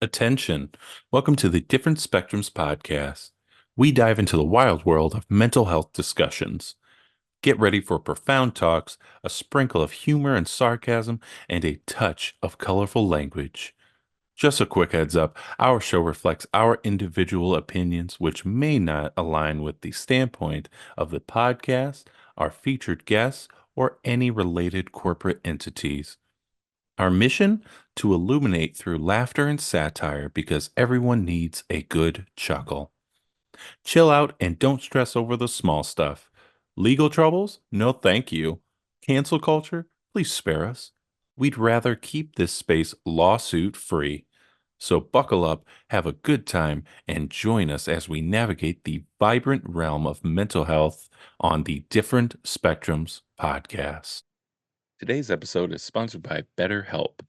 Attention. Welcome to the Different Spectrums podcast. We dive into the wild world of mental health discussions. Get ready for profound talks, a sprinkle of humor and sarcasm, and a touch of colorful language. Just a quick heads up, our show reflects our individual opinions, which may not align with the standpoint of the podcast, our featured guests, or any related corporate entities. Our mission? To illuminate through laughter and satire because everyone needs a good chuckle. Chill out and don't stress over the small stuff. Legal troubles? No, thank you. Cancel culture? Please spare us. We'd rather keep this space lawsuit free. So buckle up, have a good time, and join us as we navigate the vibrant realm of mental health on the Different Spectrums podcast. Today's episode is sponsored by BetterHelp.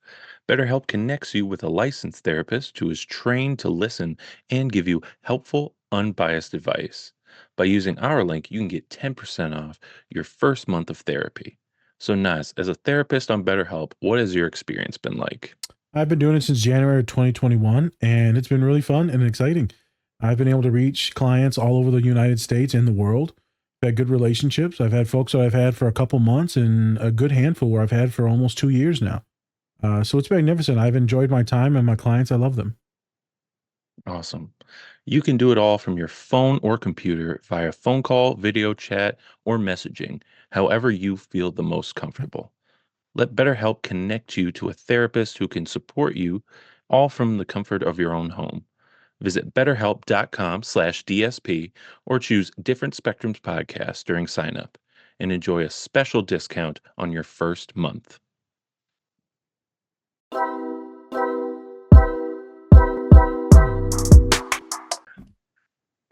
BetterHelp connects you with a licensed therapist who is trained to listen and give you helpful, unbiased advice. By using our link, you can get 10% off your first month of therapy. So, Naz, as a therapist on BetterHelp, what has your experience been like? I've been doing it since January 2021, and it's been really fun and exciting. I've been able to reach clients all over the United States and the world. I've had good relationships. I've had folks that I've had for a couple months and a good handful where I've had for almost 2 years now. So it's magnificent. I've enjoyed my time and my clients. I love them. Awesome. You can do it all from your phone or computer via phone call, video chat, or messaging, however you feel the most comfortable. Let BetterHelp connect you to a therapist who can support you all from the comfort of your own home. Visit betterhelp.com/DSP or choose Different Spectrums podcast during sign up and enjoy a special discount on your first month.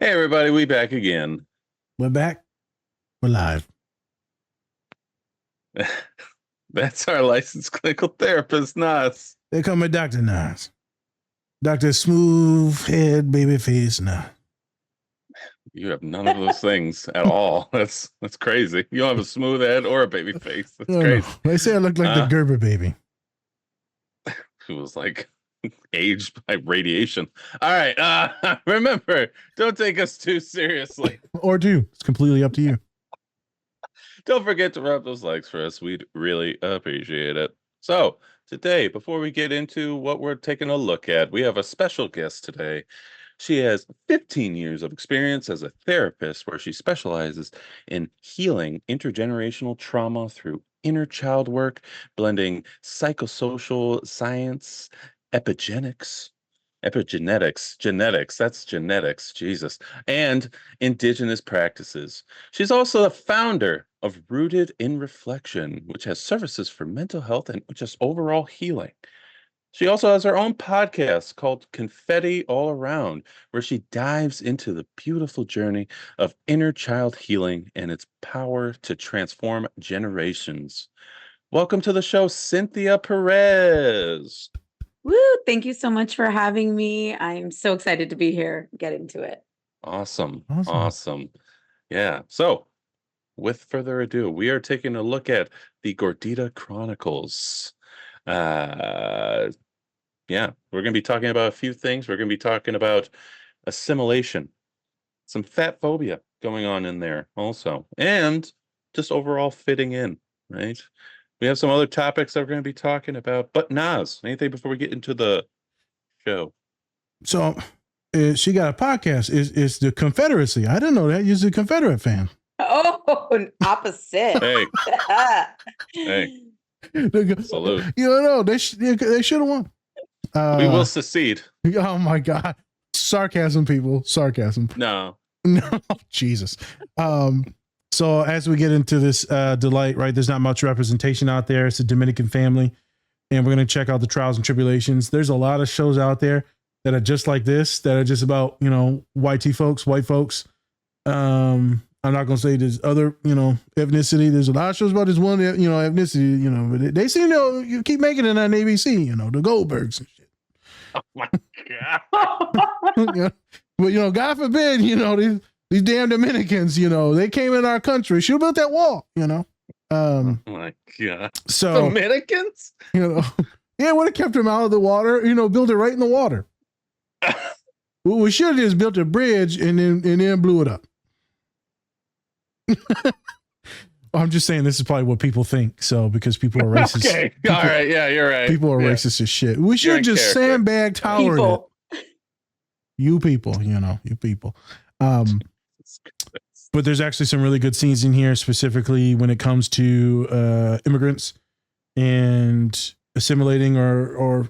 Hey everybody, we back again. We're back. We're live. That's our licensed clinical therapist, Nas. They call me Dr. Nas. Dr. Smooth Head Baby Face Nas. You have none of those things at all. That's crazy. You don't have a smooth head or a baby face. That's crazy. No. They say I look like the Gerber baby. Who was like aged by radiation. All right. Remember, don't take us too seriously. Or do. It's completely up to you. Don't forget to rub those likes for us. We'd really appreciate it. So today, before we get into what we're taking a look at, we have a special guest today. She has 15 years of experience as a therapist where she specializes in healing intergenerational trauma through inner child work, blending psychosocial science, epigenetics, that's genetics, Jesus, and indigenous practices. She's also the founder of Rooted in Reflection, which has services for mental health and just overall healing. She also has her own podcast called Confetti All Around, where she dives into the beautiful journey of inner child healing and its power to transform generations. Welcome to the show, Cynthia Perez. Woo! Thank you so much for having me. I'm so excited to be here. Get into it. Awesome. Yeah. So, with further ado, we are taking a look at the Gordita Chronicles. Yeah, we're going to be talking about a few things. We're going to be talking about assimilation, some fat phobia going on in there also, and just overall fitting in, right? We have some other topics that we're going to be talking about. But Naz, anything before we get into the show? So she got a podcast. It's the Confederacy. I didn't know that. You're a Confederate fan. Oh, an opposite. Hey. Hey. Salute. You don't know. They should have won. We will secede. Oh my God. Sarcasm, people. Sarcasm. No, Jesus. So as we get into this delight, right, there's not much representation out there. It's a Dominican family, and we're going to check out the trials and tribulations. There's a lot of shows out there that are just like this, that are just about, white folks. I'm not going to say there's other, ethnicity. There's a lot of shows about this one, ethnicity, but they seem to you keep making it on ABC, the Goldbergs and shit. oh my God. But, God forbid, these damn Dominicans, they came in our country. Should have built that wall, Oh my God. So Dominicans? Yeah, would have kept him out of the water. Build it right in the water. What we should have just built a bridge and then blew it up. I'm just saying this is probably what people think. So because people are racist. Okay. All right. Yeah, you're right. People are racist as shit. We should just sandbag Tower. People. You people, you people. But there's actually some really good scenes in here, specifically when it comes to immigrants and assimilating or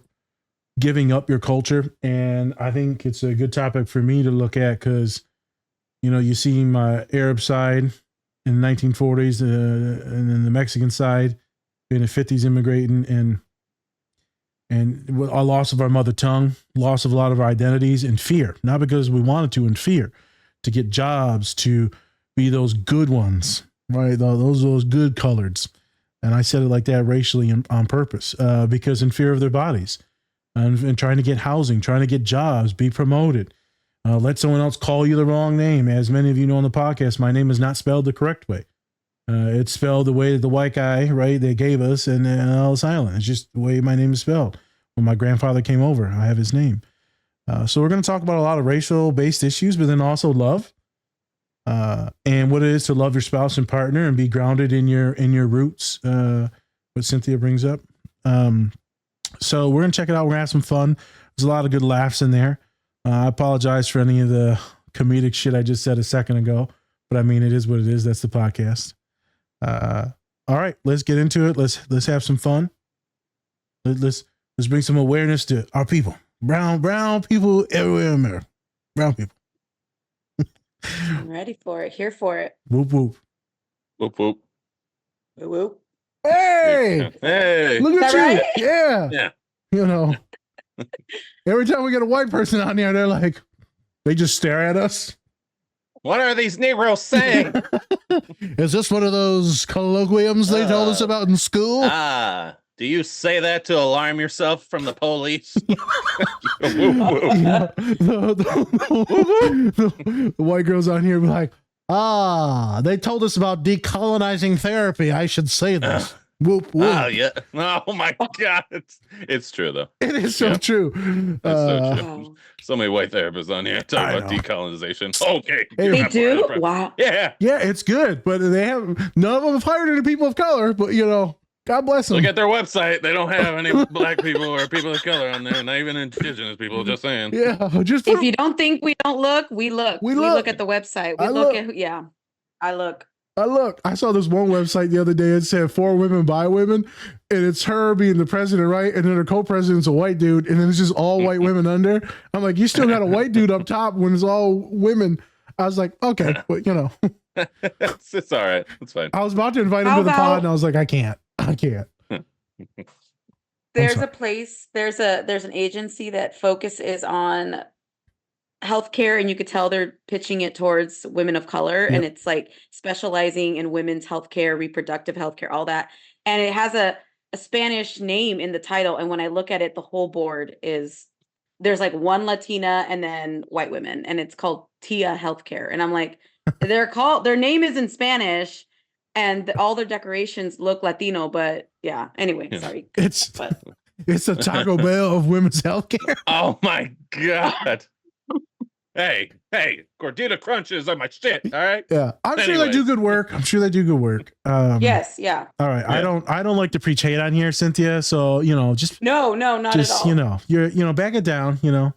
giving up your culture. And I think it's a good topic for me to look at because, you see my Arab side in the 1940s and then the Mexican side in the 50s immigrating and a loss of our mother tongue, loss of a lot of our identities and fear, not because we wanted to, in fear to get jobs, to be those good ones, right? Those good coloreds. And I said it like that racially on purpose because in fear of their bodies and trying to get housing, trying to get jobs, be promoted. Let someone else call you the wrong name. As many of you know on the podcast, my name is not spelled the correct way. It's spelled the way that the white guy, right, they gave us in Ellis Island. It's just the way my name is spelled. When my grandfather came over, I have his name. So we're going to talk about a lot of racial-based issues, but then also love and what it is to love your spouse and partner and be grounded in your roots, what Cynthia brings up. So we're going to check it out. We're going to have some fun. There's a lot of good laughs in there. I apologize for any of the comedic shit I just said a second ago, but I mean, it is what it is. That's the podcast. All right, let's get into it. Let's have some fun. Let's bring some awareness to our people. Brown people everywhere in America. Brown people. I'm ready for it. Here for it. Whoop, whoop. Whoop, whoop. Woo woo. Hey! Hey. Look at Is you. that right? Yeah. Every time we get a white person on there, they're like, they just stare at us. What are these Negroes saying? Is this one of those colloquiums they told us about in school? Do you say that to alarm yourself from the police? The white girls on here be like, they told us about decolonizing therapy. I should say this. Whoop, whoop. Oh, yeah. Oh, my God. It's true, though. It is so true. It's so true. So many white therapists on here talking about decolonization. Okay. They do? Wow. Yeah, it's good, but none of them have hired any people of color, but God bless them. Look at their website. They don't have any black people or people of color on there, not even indigenous people, just saying. Yeah. If you don't think we don't look, we look. We look at the website. I look. I saw this one website the other day. It said for women by women, and it's her being the president, right? And then her co-president's a white dude, and then it's just all white women under. I'm like, you still got a white dude up top when it's all women. I was like, okay, but it's all right. It's fine. I was about to invite him to the pod, and I was like, I can't. There's a place. There's an agency that focuses on healthcare, and you could tell they're pitching it towards women of color, and it's like specializing in women's healthcare, reproductive healthcare, all that. And it has a Spanish name in the title. And when I look at it, the whole board there's like one Latina and then white women, and it's called Tia Healthcare. And I'm like, their name is in Spanish, and all their decorations look Latino, but yeah. Anyway, sorry. It's a Taco Bell of women's healthcare. Oh my God. Hey, Gordita Crunches are my shit. All right. Yeah, I'm sure they do good work. Yes. Yeah. All right. Yeah. I don't like to preach hate on here, Cynthia. So just no, not just, at all. You're back it down. I'm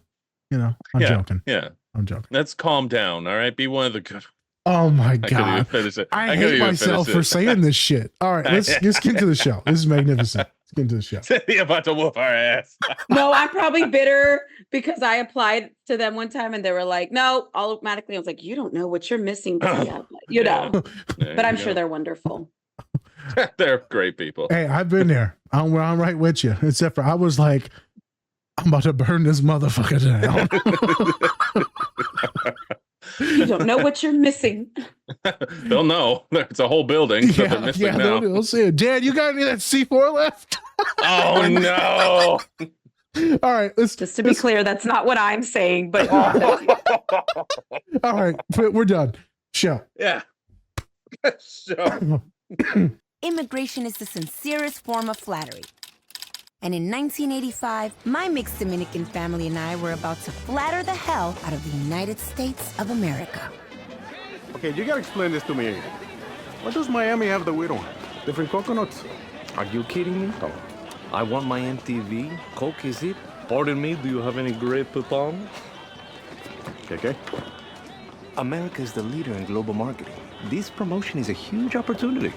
joking. Yeah, I'm joking. Let's calm down. All right. Be one of the good. Oh my God. I hate myself for saying this shit. All right. Let's get into the show. This is magnificent. Let's get into the show. Cynthia about to whoop our ass. No, I'm probably bitter because I applied to them one time and they were like, no, automatically. I was like, you don't know what you're missing. But I'm sure they're wonderful. They're great people. Hey, I've been there. I'm right with you. Except for I was like, I'm about to burn this motherfucker down. You don't know what you're missing. They'll know. It's a whole building. So they're missing now. They'll see it. Dad, you got any of that C4 left? Oh no. All right. Just to be clear, that's not what I'm saying, but all right, we're done. Show. Yeah. Show. Immigration is the sincerest form of flattery. And in 1985, my mixed Dominican family and I were about to flatter the hell out of the United States of America. Okay, you gotta explain this to me. What does Miami have that we don't have? Different coconuts? Are you kidding me? Oh. I want my MTV. Coke, is it? Pardon me, do you have any grape palm? Okay. America is the leader in global marketing. This promotion is a huge opportunity.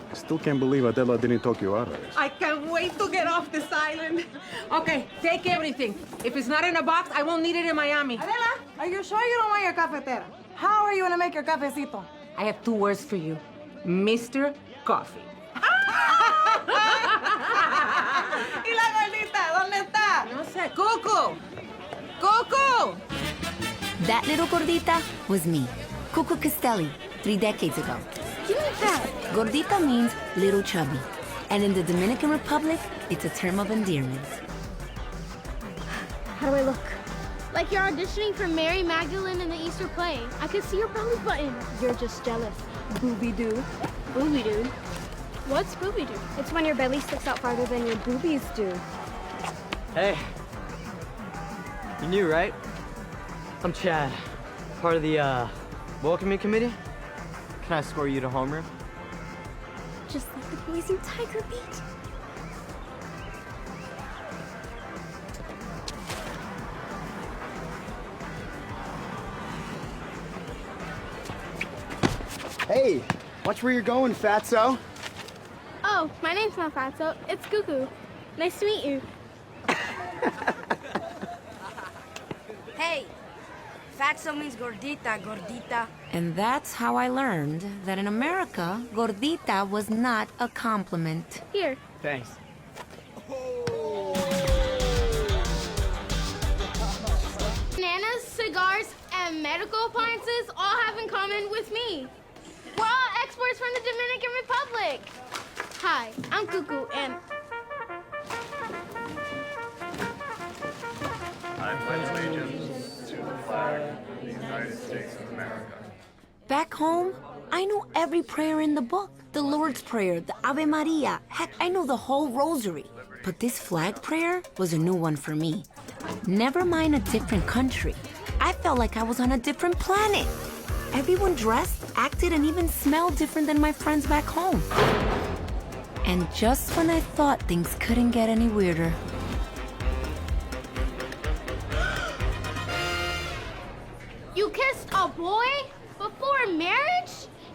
I still can't believe Adela didn't talk you out of this. I can't wait to get off this island. Okay, take everything. If it's not in a box, I won't need it in Miami. Adela, are you sure you don't want your cafetera? How are you gonna make your cafecito? I have 2 words for you. Mr. Coffee. ¿Y la gordita? ¿Dónde está? No sé. Cucu! Cucu! That little gordita was me, Cucu Castelli, 3 decades ago. Give me that. Gordita means little chubby. And in the Dominican Republic, it's a term of endearment. How do I look? Like you're auditioning for Mary Magdalene in the Easter play. I could see your belly button. You're just jealous. Booby-doo. Booby-doo? What's booby-doo? It's when your belly sticks out farther than your boobies do. Hey. You knew, right? I'm Chad. Part of the, welcoming committee. Can I escort you to homeroom? Just like the boys in Tiger Beach. Hey, watch where you're going, fatso. Oh, my name's not Fatso. It's Cucu. Nice to meet you. Hey, fatso means gordita, gordita. And that's how I learned that in America, gordita was not a compliment. Here. Thanks. Bananas, cigars, and medical appliances all have in common with me. We're all exports from the Dominican Republic. Hi, I'm Cucu, and I pledge allegiance to the flag of the United States of America. Back home, I knew every prayer in the book. The Lord's Prayer, the Ave Maria. Heck, I know the whole rosary. But this flag prayer was a new one for me. Never mind a different country. I felt like I was on a different planet. Everyone dressed, acted, and even smelled different than my friends back home. And just when I thought things couldn't get any weirder. you kissed a boy before marriage?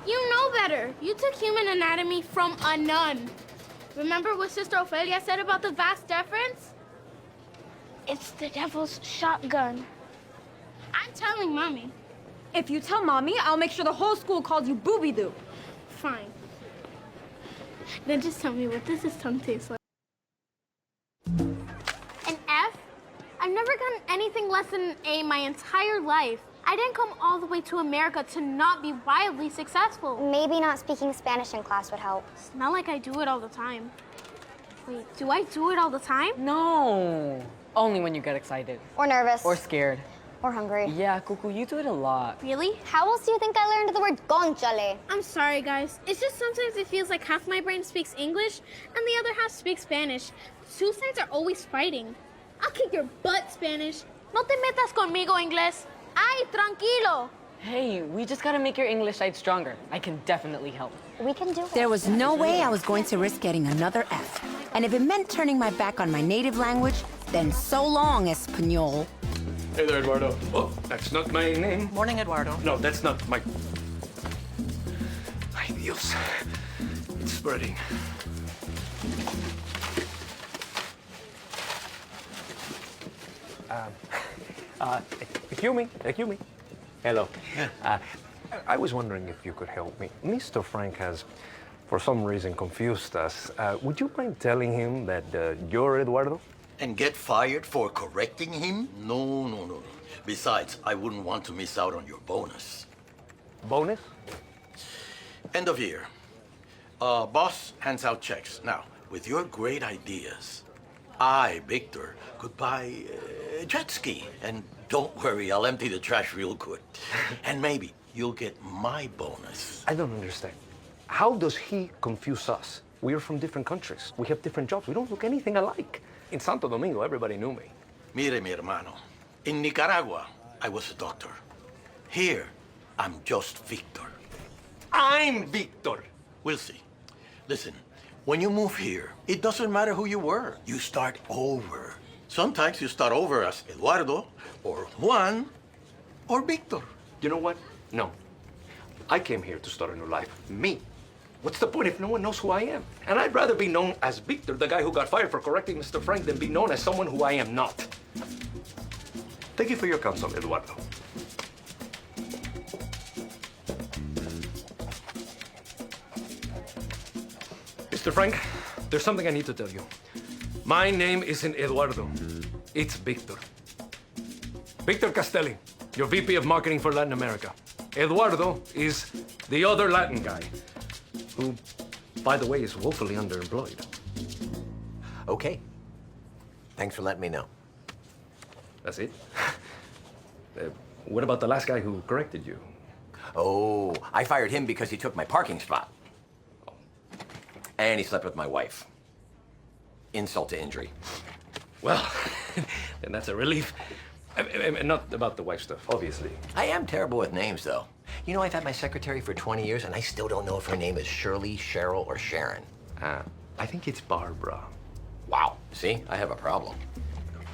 You know better. You took human anatomy from a nun. Remember what Sister Ophelia said about the vast deference? It's the devil's shotgun. I'm telling Mommy. If you tell Mommy, I'll make sure the whole school calls you Booby-Doo. Fine. Then just tell me what does this tongue taste like? An F? I've never gotten anything less than an A my entire life. I didn't come all the way to America to not be wildly successful. Maybe not speaking Spanish in class would help. It's not like I do it all the time. Wait, do I do it all the time? No. Only when you get excited. Or nervous. Or scared. Or hungry. Yeah, Cucu, you do it a lot. Really? How else do you think I learned the word conchale? I'm sorry, guys. It's just sometimes it feels like half my brain speaks English and the other half speaks Spanish. Two sides are always fighting. I'll kick your butt, Spanish. No te metas conmigo, inglés. Ay, tranquilo. Hey, we just gotta make your English side stronger. I can definitely help. We can do it. There was no way I was going to risk getting another F. And if it meant turning my back on my native language, then so long, Espanol. Hey there, Eduardo. Oh, that's not my name. Morning, Eduardo. No, that's not my... Ay, Dios. It's spreading. Excuse me. Hello. I was wondering if you could help me. Mr. Frank has, for some reason, confused us. Would you mind telling him that you're Eduardo? And get fired for correcting him? No. Besides, I wouldn't want to miss out on your bonus. Bonus? End of year. Boss hands out checks. Now, with your great ideas, I, Victor, could buy a jet ski. And don't worry, I'll empty the trash real good. And maybe you'll get my bonus. I don't understand. How does he confuse us? We're from different countries. We have different jobs. We don't look anything alike. In Santo Domingo, everybody knew me. Mire, mi hermano. In Nicaragua, I was a doctor. Here, I'm just Victor. I'm Victor. We'll see. Listen, when you move here, it doesn't matter who you were. You start over. Sometimes you start over as Eduardo, or Juan, or Victor. You know what? No. I came here to start a new life. Me. What's the point if no one knows who I am? And I'd rather be known as Victor, the guy who got fired for correcting Mr. Frank, than be known as someone who I am not. Thank you for your counsel, Eduardo. Mr. Frank, there's something I need to tell you. My name isn't Eduardo. It's Victor. Victor Castelli, your VP of Marketing for Latin America. Eduardo is the other Latin guy, who, by the way, is woefully underemployed. Okay. Thanks for letting me know. That's it? What about the last guy who corrected you? Oh, I fired him because he took my parking spot. And he slept with my wife. Insult to injury. Well, then that's a relief. Not about the wife stuff, obviously. I am terrible with names, though. You know, I've had my secretary for 20 years, and I still don't know if her name is Shirley, Cheryl, or Sharon. I think it's Barbara. Wow. See, I have a problem.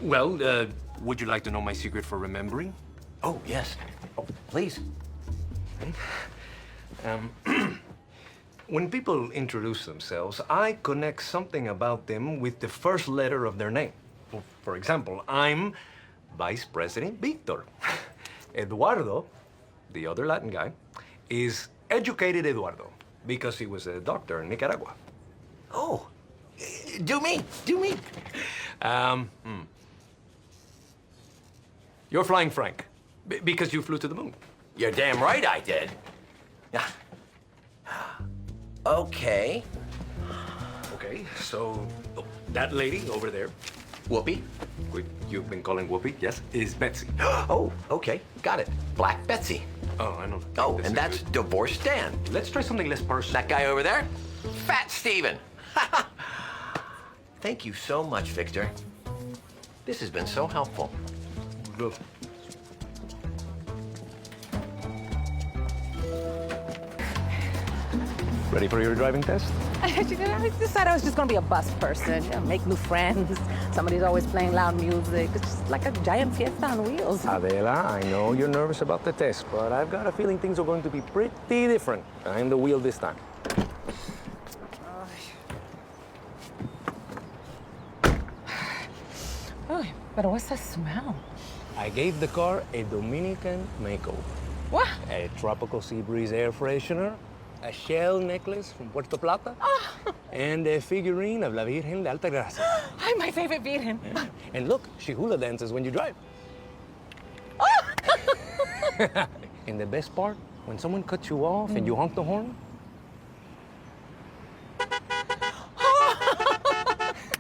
Well, would you like to know my secret for remembering? Oh, yes. Oh, please. When people introduce themselves, I connect something about them with the first letter of their name. For example, I'm Vice President Victor. Eduardo, the other Latin guy, is educated Eduardo because he was a doctor in Nicaragua. Oh, do me. You're Flying Frank because you flew to the moon. You're damn right I did. Okay. Okay, so that lady over there, Whoopi? You've been calling Whoopi, yes, is Betsy. Oh, okay. Got it. Black Betsy. Oh, I know. Oh, and that's Divorced Dan. Let's try something less personal. That guy over there? Fat Steven. Thank you so much, Victor. This has been so helpful. Good. Ready for your driving test? I decided I was just gonna be a bus person, make new friends. Somebody's always playing loud music. It's just like a giant fiesta on wheels. Adela, I know you're nervous about the test, but I've got a feeling things are going to be pretty different. I'm the wheel this time. Oh, but what's that smell? I gave the car a Dominican makeover. What? A tropical sea breeze air freshener, a shell necklace from Puerto Plata, and a figurine of La Virgen de Alta Gracia. I'm my favorite Virgen. And look, she hula dances when you drive. And the best part, when someone cuts you off and you honk the horn.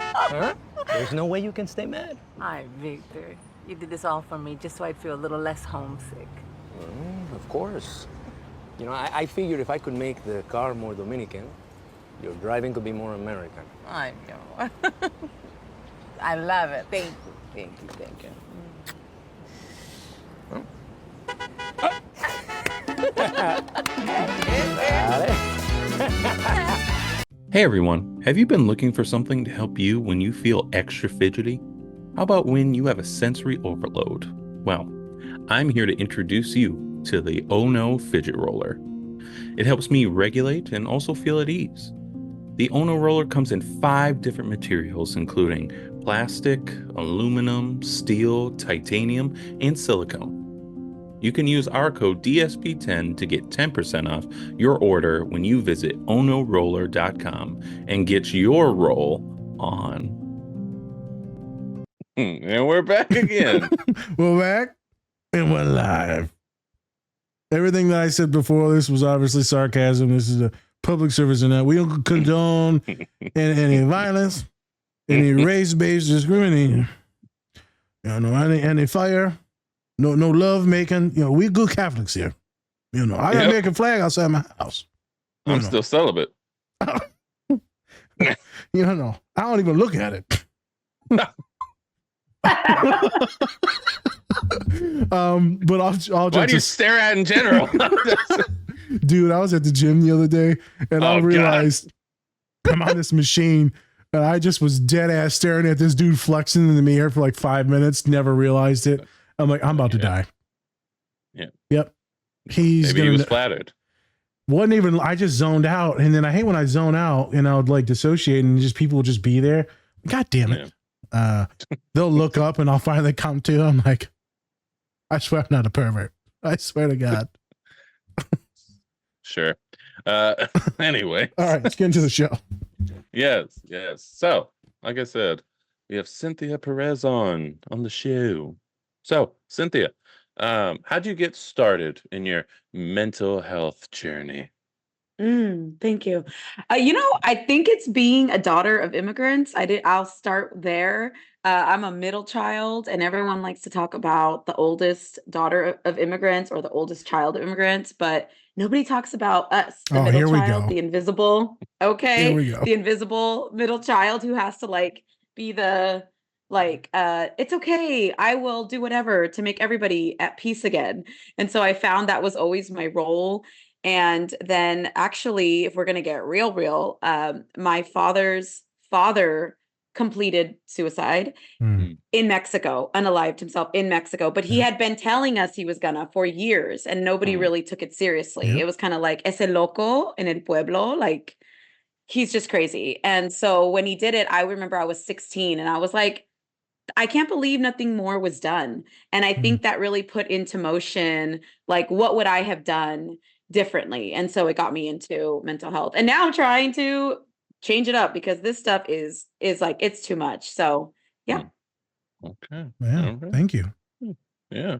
Huh? There's no way you can stay mad. Hi, Victor. You did this all for me just so I'd feel a little less homesick. Of course. You know, I figured if I could make the car more Dominican, your driving could be more American. I know. I love it. Thank you, thank you, thank you. Hey everyone, have you been looking for something to help you when you feel extra fidgety? How about when you have a sensory overload? Well, I'm here to introduce you to the Oh No Fidget Roller. It helps me regulate and also feel at ease. The Oh No Roller comes in 5 different materials, including plastic, aluminum, steel, titanium, and silicone. You can use our code DSP10 to get 10% off your order when you visit onoroller.com and get your roll on. And we're back again. We're back and we're live. Everything that I said before this was obviously sarcasm. This is a public service and we don't condone any violence, any race-based discrimination. You know, any fire. No love making. You know, we good Catholics here. You know, I got an American flag outside my house. I'm still celibate. You know, I don't even look at it. But I'll Why do you stare at in general? Dude, I was at the gym the other day and I realized I'm on this machine and I just was dead ass staring at this dude flexing in the mirror for like 5 minutes, never realized it. I'm like, I'm about to die. Yeah. Yep. Maybe he was flattered. Wasn't even, I just zoned out. And then I hate when I zone out and I would like dissociate and just people would just be there. God damn it. They'll look up and I'll finally come to. I'm like, I swear I'm not a pervert. I swear to God. Sure. Anyway. All right, let's get into the show. Yes. So, like I said, we have Cynthia Perez on the show. So, Cynthia, how'd you get started in your mental health journey? Thank you. I think it's being a daughter of immigrants. I'll start there. I'm a middle child, and everyone likes to talk about the oldest daughter of immigrants or the oldest child of immigrants, but nobody talks about us, the middle child, the invisible. Okay, Here we go. the invisible middle child who has to like be the it's okay, I will do whatever to make everybody at peace again. And so I found that was always my role. And then actually, if we're going to get real, my father's father completed suicide in Mexico, unalived himself in Mexico. But he had been telling us he was gonna for years and nobody really took it seriously. It was kind of like, ese loco en el pueblo, like he's just crazy. And so when he did it, I remember I was 16 and I was like, I can't believe nothing more was done. And I think that really put into motion, like, what would I have done differently? And so it got me into mental health. And now I'm trying to change it up because this stuff is like, it's too much. So yeah. Okay. Yeah. Thank you. Yeah.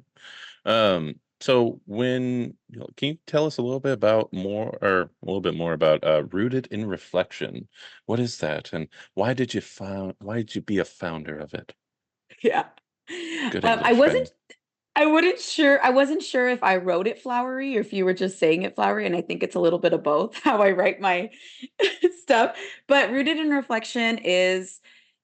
So can you tell us a little bit more about Rooted in Reflection? What is that? And why did you be a founder of it? Yeah. Good I English, wasn't sure if I wrote it flowery or if you were just saying it flowery. And I think it's a little bit of both, how I write my stuff. But Rooted in Reflection is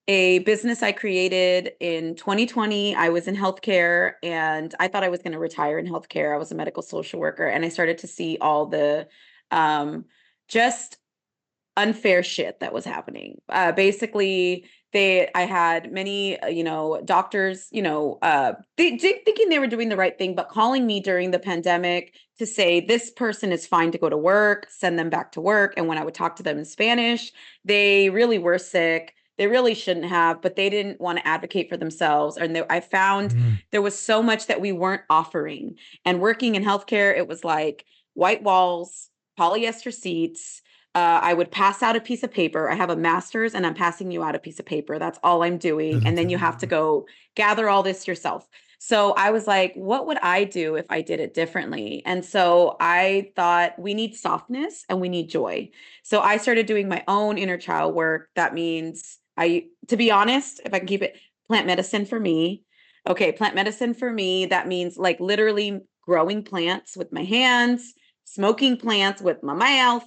a business I created in 2020. I was in healthcare and I thought I was going to retire in healthcare. I was a medical social worker and I started to see all the just unfair shit that was happening. Basically, I had many, doctors, thinking they were doing the right thing, but calling me during the pandemic to say this person is fine to go to work, send them back to work. And when I would talk to them in Spanish, they really were sick. They really shouldn't have, but they didn't want to advocate for themselves. And I found there was so much that we weren't offering. And working in healthcare, it was like white walls, polyester seats. I would pass out a piece of paper. I have a master's and I'm passing you out a piece of paper. That's all I'm doing. And then you have to go gather all this yourself. So I was like, what would I do if I did it differently? And so I thought we need softness and we need joy. So I started doing my own inner child work. That means to be honest, if I can keep it, plant medicine for me. Okay, plant medicine for me. That means like literally growing plants with my hands, smoking plants with my mouth,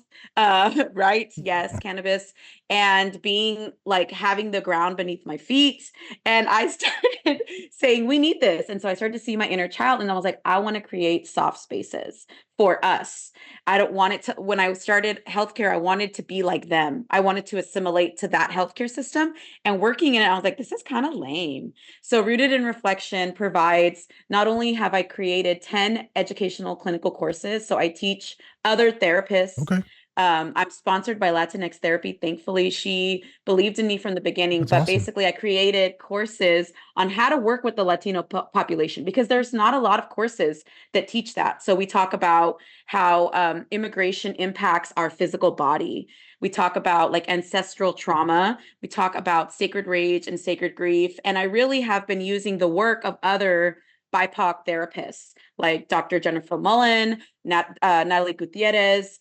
right? Yes, cannabis, and being like having the ground beneath my feet. And I started saying, we need this. And so I started to see my inner child and I was like, I want to create soft spaces for us. I don't want it to, when I started healthcare, I wanted to be like them. I wanted to assimilate to that healthcare system, and working in it, I was like, this is kind of lame. So Rooted in Reflection provides, not only have I created 10 educational clinical courses, so I teach other therapists. Okay. I'm sponsored by Latinx Therapy. Thankfully, she believed in me from the beginning. That's but awesome. basically, I created courses on how to work with the Latino population because there's not a lot of courses that teach that. So we talk about how immigration impacts our physical body. We talk about like ancestral trauma. We talk about sacred rage and sacred grief. And I really have been using the work of other BIPOC therapists like Dr. Jennifer Mullen, Natalie Gutierrez,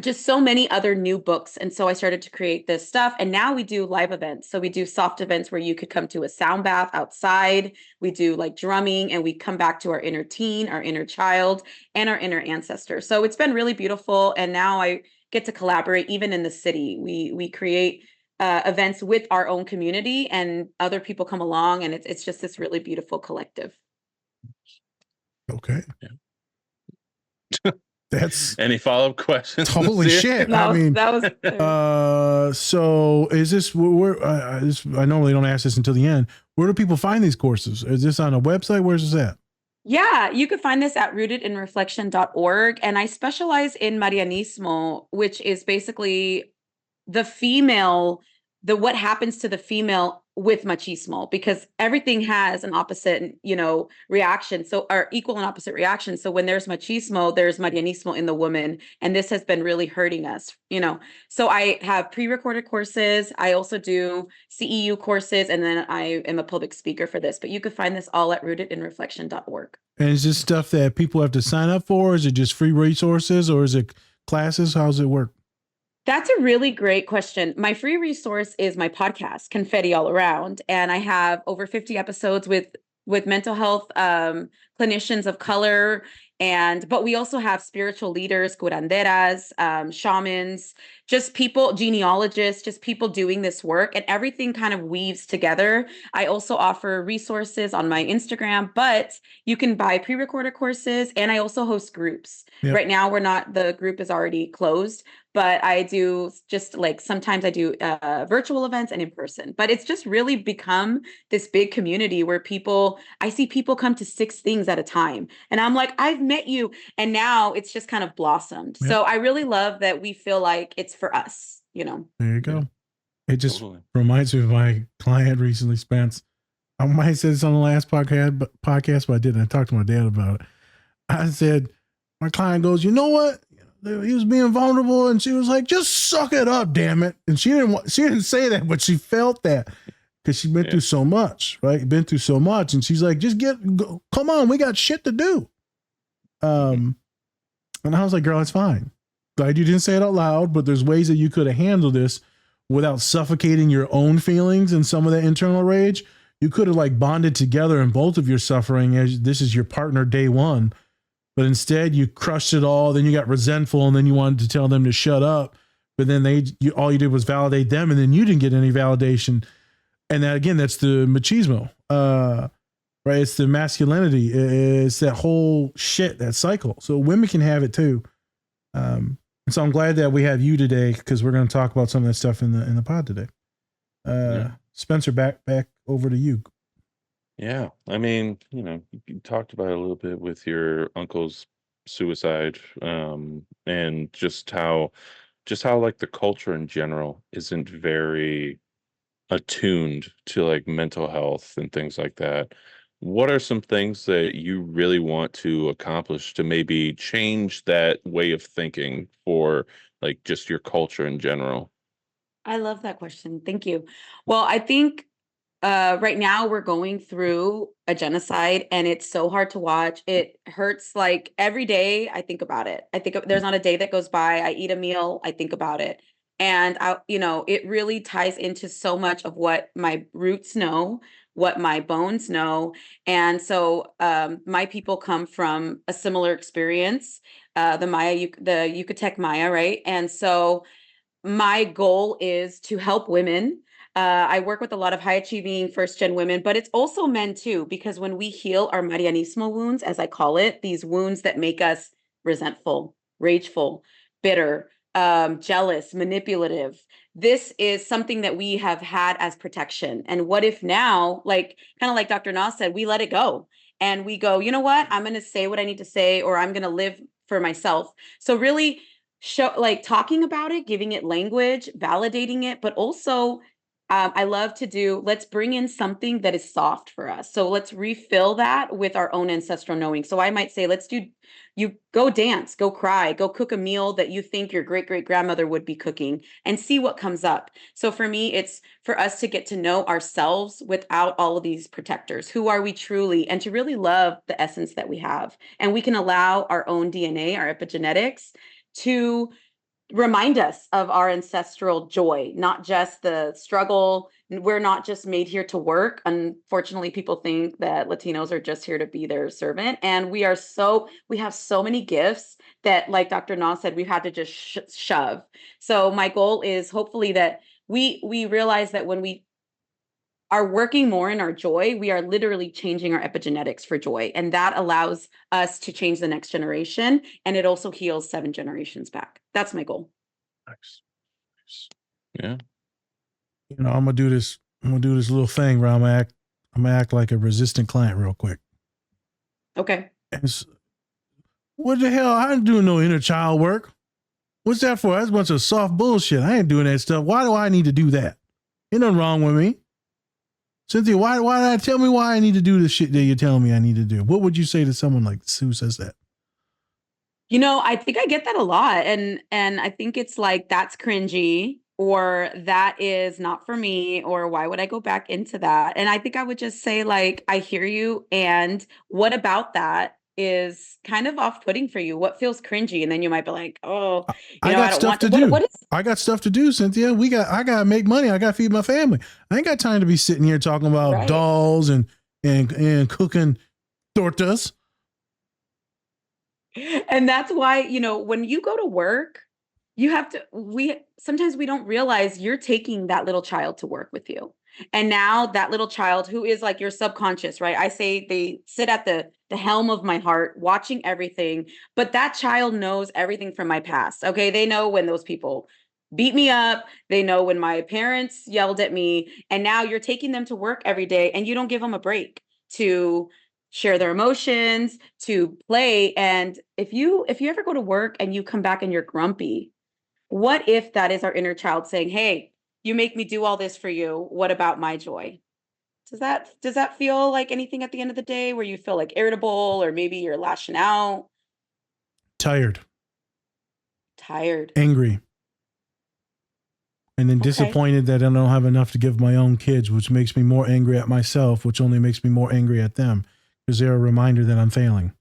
just so many other new books. And so I started to create this stuff. And now we do live events. So we do soft events where you could come to a sound bath outside. We do like drumming and we come back to our inner teen, our inner child, and our inner ancestor. So it's been really beautiful. And now I get to collaborate even in the city. We create events with our own community, and other people come along, and it's just this really beautiful collective. Okay. That's Any follow-up questions? holy shit. No, I mean, that was so is this where I normally don't ask this until the end. Where do people find these courses? Is this on a website? Where's this at? Yeah, you could find this at rootedinreflection.org. And I specialize in Marianismo, which is basically the female, what happens to the female with machismo, because everything has an opposite, reaction. So, or equal and opposite reaction. So when there's machismo, there's Marianismo in the woman. And this has been really hurting us, So I have pre-recorded courses. I also do CEU courses, and then I am a public speaker for this. But you could find this all at rootedinreflection.org. And is this stuff that people have to sign up for? Is it just free resources, or is it classes? How does it work? That's a really great question. My free resource is my podcast, Confetti All Around. And I have over 50 episodes with mental health clinicians of color. But we also have spiritual leaders, curanderas, shamans, just people, genealogists, just people doing this work, and everything kind of weaves together. I also offer resources on my Instagram, but you can buy pre-recorded courses, and I also host groups. Yep. Right now, the group is already closed, but I do just sometimes I do virtual events and in person, but it's just really become this big community where I see people come to 6 things at a time. And I'm like, I've met you. And now it's just kind of blossomed. Yep. So I really love that we feel like it's for us, There you go. It just Totally. reminds me of my client recently, Spence. I might have said this on the last podcast, but I didn't. I talked to my dad about it. I said, my client goes, you know what? He was being vulnerable, and she was like, just suck it up, damn it. And she didn't say that, but she felt that because she's been through so much, right? Been through so much. And she's like, come on, we got shit to do. And I was like, girl, it's fine. Glad you didn't say it out loud, but there's ways that you could have handled this without suffocating your own feelings and some of that internal rage. You could have bonded together in both of your suffering as this is your partner day one. But instead, you crushed it all. Then you got resentful, and then you wanted to tell them to shut up. But then all you did was validate them, and then you didn't get any validation. And that, again, that's the machismo, right? It's the masculinity. It's that whole shit, that cycle. So women can have it too. And so I'm glad that we have you today, because we're going to talk about some of that stuff in the pod today. Spencer, back over to you. Yeah, I mean, you talked about it a little bit with your uncle's suicide, and just how the culture in general isn't very attuned to mental health and things like that. What are some things that you really want to accomplish to maybe change that way of thinking for just your culture in general? I love that question. Thank you. Well, I think right now we're going through a genocide, and it's so hard to watch. It hurts. Every day I think about it. There's not a day that goes by. I eat a meal, I think about it. And it really ties into so much of what my roots know, what my bones know. And so my people come from a similar experience, the Yucatec Maya, right? And so my goal is to help women. I work with a lot of high achieving first gen women, but it's also men too, because when we heal our Marianismo wounds, as I call it, these wounds that make us resentful, rageful, bitter, jealous, manipulative, this is something that we have had as protection. And what if now, kind of like Dr. Nas said, we let it go and we go, you know what, I'm going to say what I need to say, or I'm going to live for myself. So really talking about it, giving it language, validating it, but also I love to let's bring in something that is soft for us. So let's refill that with our own ancestral knowing. So I might say, you go dance, go cry, go cook a meal that you think your great-great-grandmother would be cooking, and see what comes up. So for me, it's for us to get to know ourselves without all of these protectors. Who are we truly? And to really love the essence that we have. And we can allow our own DNA, our epigenetics, to remind us of our ancestral joy, not just the struggle. We're not just made here to work. Unfortunately, people think that Latinos are just here to be their servant. And we have so many gifts that, like Dr. Nas said, we've had to just shove. So my goal is hopefully that we realize that when we are working more in our joy, we are literally changing our epigenetics for joy. And that allows us to change the next generation. And it also heals 7 generations back. That's my goal. Nice. Yeah. You know, I'm gonna do this little thing where I'm gonna act like a resistant client real quick. Okay. What the hell? I ain't doing no inner child work. What's that for? That's a bunch of soft bullshit. I ain't doing that stuff. Why do I need to do that? Ain't nothing wrong with me. Cynthia, why tell me why I need to do the shit that you're telling me I need to do? What would you say to someone like who says that? You know, I think I get that a lot. And I think it's like, that's cringy, or that is not for me, or why would I go back into that? And I think I would just say, like, I hear you. And what about that is kind of off-putting for you? What feels cringy? And then you might be like, oh, I got stuff to do. I got stuff to do, Cynthia. I got to make money. I got to feed my family. I ain't got time to be sitting here talking about dolls and cooking tortas. And that's why, you know, when you go to work, you have to, sometimes we don't realize you're taking that little child to work with you. And now that little child who is like your subconscious, right? I say they sit at the helm of my heart, watching everything, but that child knows everything from my past. Okay. They know when those people beat me up. They know when my parents yelled at me, and now you're taking them to work every day and you don't give them a break to share their emotions, to play. And if you ever go to work and you come back and you're grumpy, what if that is our inner child saying, hey, you make me do all this for you. What about my joy? Does that feel like anything at the end of the day where you feel like irritable, or maybe you're lashing out? Tired. Angry. And then disappointed that I don't have enough to give my own kids, which makes me more angry at myself, which only makes me more angry at them because they're a reminder that I'm failing.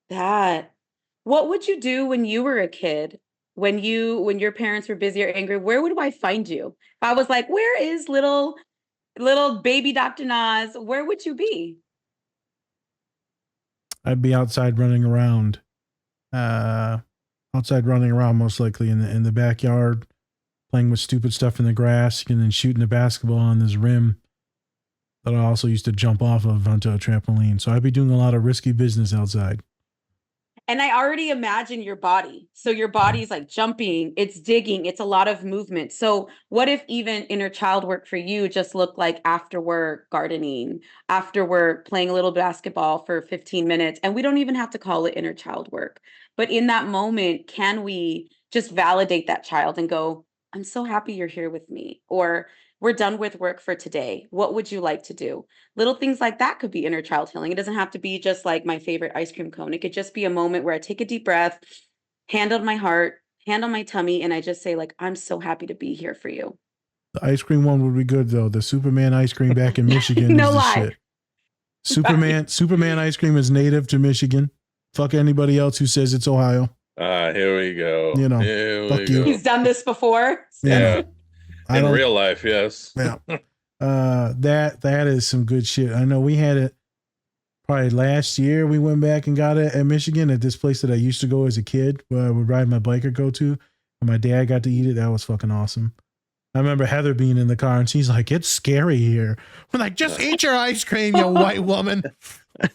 What would you do when you were a kid? When your parents were busy or angry, where would I find you? If I was like, where is little baby Dr. Nas? Where would you be? I'd be outside running around. Most likely in the backyard, playing with stupid stuff in the grass, and then shooting a basketball on this rim that I also used to jump off of onto a trampoline. So I'd be doing a lot of risky business outside. And I already imagine your body. So your body's like jumping, it's digging, it's a lot of movement. So what if even inner child work for you just looked like after work gardening, after work playing a little basketball for 15 minutes? And we don't even have to call it inner child work. But in that moment, can we just validate that child and go, I'm so happy you're here with me? Or we're done with work for today. What would you like to do? Little things like that could be inner child healing. It doesn't have to be just like my favorite ice cream cone. It could just be a moment where I take a deep breath, hand on my heart, hand on my tummy, and I just say, like, I'm so happy to be here for you. The ice cream one would be good, though. The Superman ice cream back in Michigan No is the lie. shit. Superman ice cream is native to Michigan. Fuck anybody else who says it's Ohio. Here we go. You know, fuck you. He's done this before. Yeah. In real life, yes. Yeah. That is some good shit. I know we had it probably last year. We went back and got it at Michigan at this place that I used to go as a kid, where I would ride my bike or go to. And my dad got to eat it. That was fucking awesome. I remember Heather being in the car and she's like, it's scary here. We're like, just eat your ice cream, you white woman.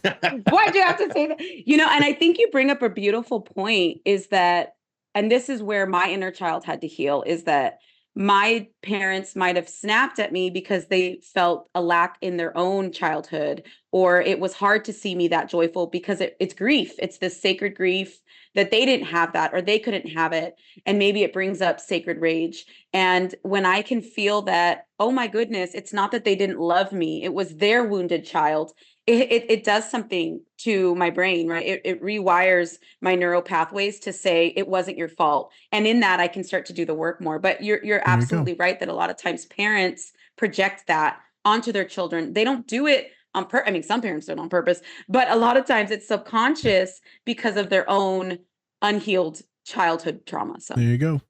Why'd you have to say that? You know, and I think you bring up a beautiful point, is that, and this is where my inner child had to heal, is that my parents might have snapped at me because they felt a lack in their own childhood, or it was hard to see me that joyful because it's grief. It's this sacred grief that they didn't have that, or they couldn't have it. And maybe it brings up sacred rage. And when I can feel that, oh my goodness, it's not that they didn't love me, it was their wounded child. It does something to my brain, right? It rewires my neural pathways to say it wasn't your fault. And in that, I can start to do the work more. But you're absolutely right that a lot of times parents project that onto their children. They don't do it on purpose. I mean, some parents do it on purpose, but a lot of times it's subconscious because of their own unhealed childhood trauma. So there you go.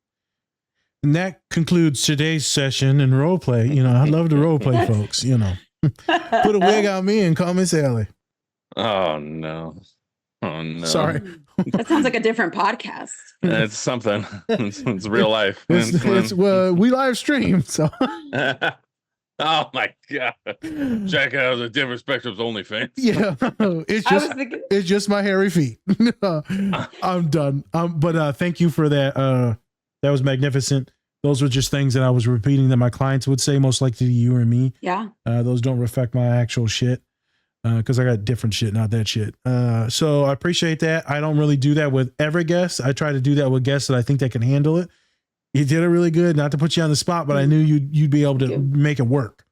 And that concludes today's session in role play. You know, I love to role play, folks, you know. Put a wig on me and call me Sally. Oh, no. Oh no. Sorry. That sounds like a different podcast. It's something. It's real life. Well, we live stream, so. Oh my god! Check out the different spectrums OnlyFans. Yeah, it's just my hairy feet. I'm done. But thank you for that. That was magnificent. Those were just things that I was repeating that my clients would say, most likely to you or me. Yeah. Those don't reflect my actual shit. Because I got different shit, not that shit. So I appreciate that. I don't really do that with every guest. I try to do that with guests that I think that can handle it. You did it really good. Not to put you on the spot, but I knew you'd be able to make it work.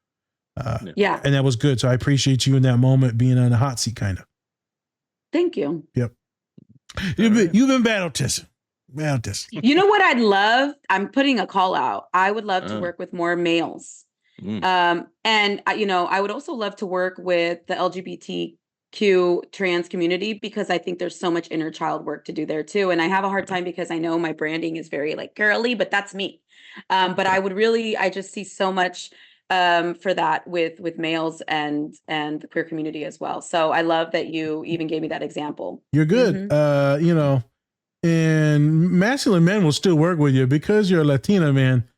Yeah. And that was good. So I appreciate you in that moment being on the hot seat, kind of. Thank you. Yep. You've been battle tested. Battle tested. You know what I'd love? I'm putting a call out. I would love to work with more males. And I would also love to work with the LGBTQ trans community, because I think there's so much inner child work to do there too. And I have a hard time because I know my branding is very like girly, but that's me. But I just see so much for that with males and the queer community as well. So I love that you even gave me that example. You're good. And masculine men will still work with you because you're a Latina man.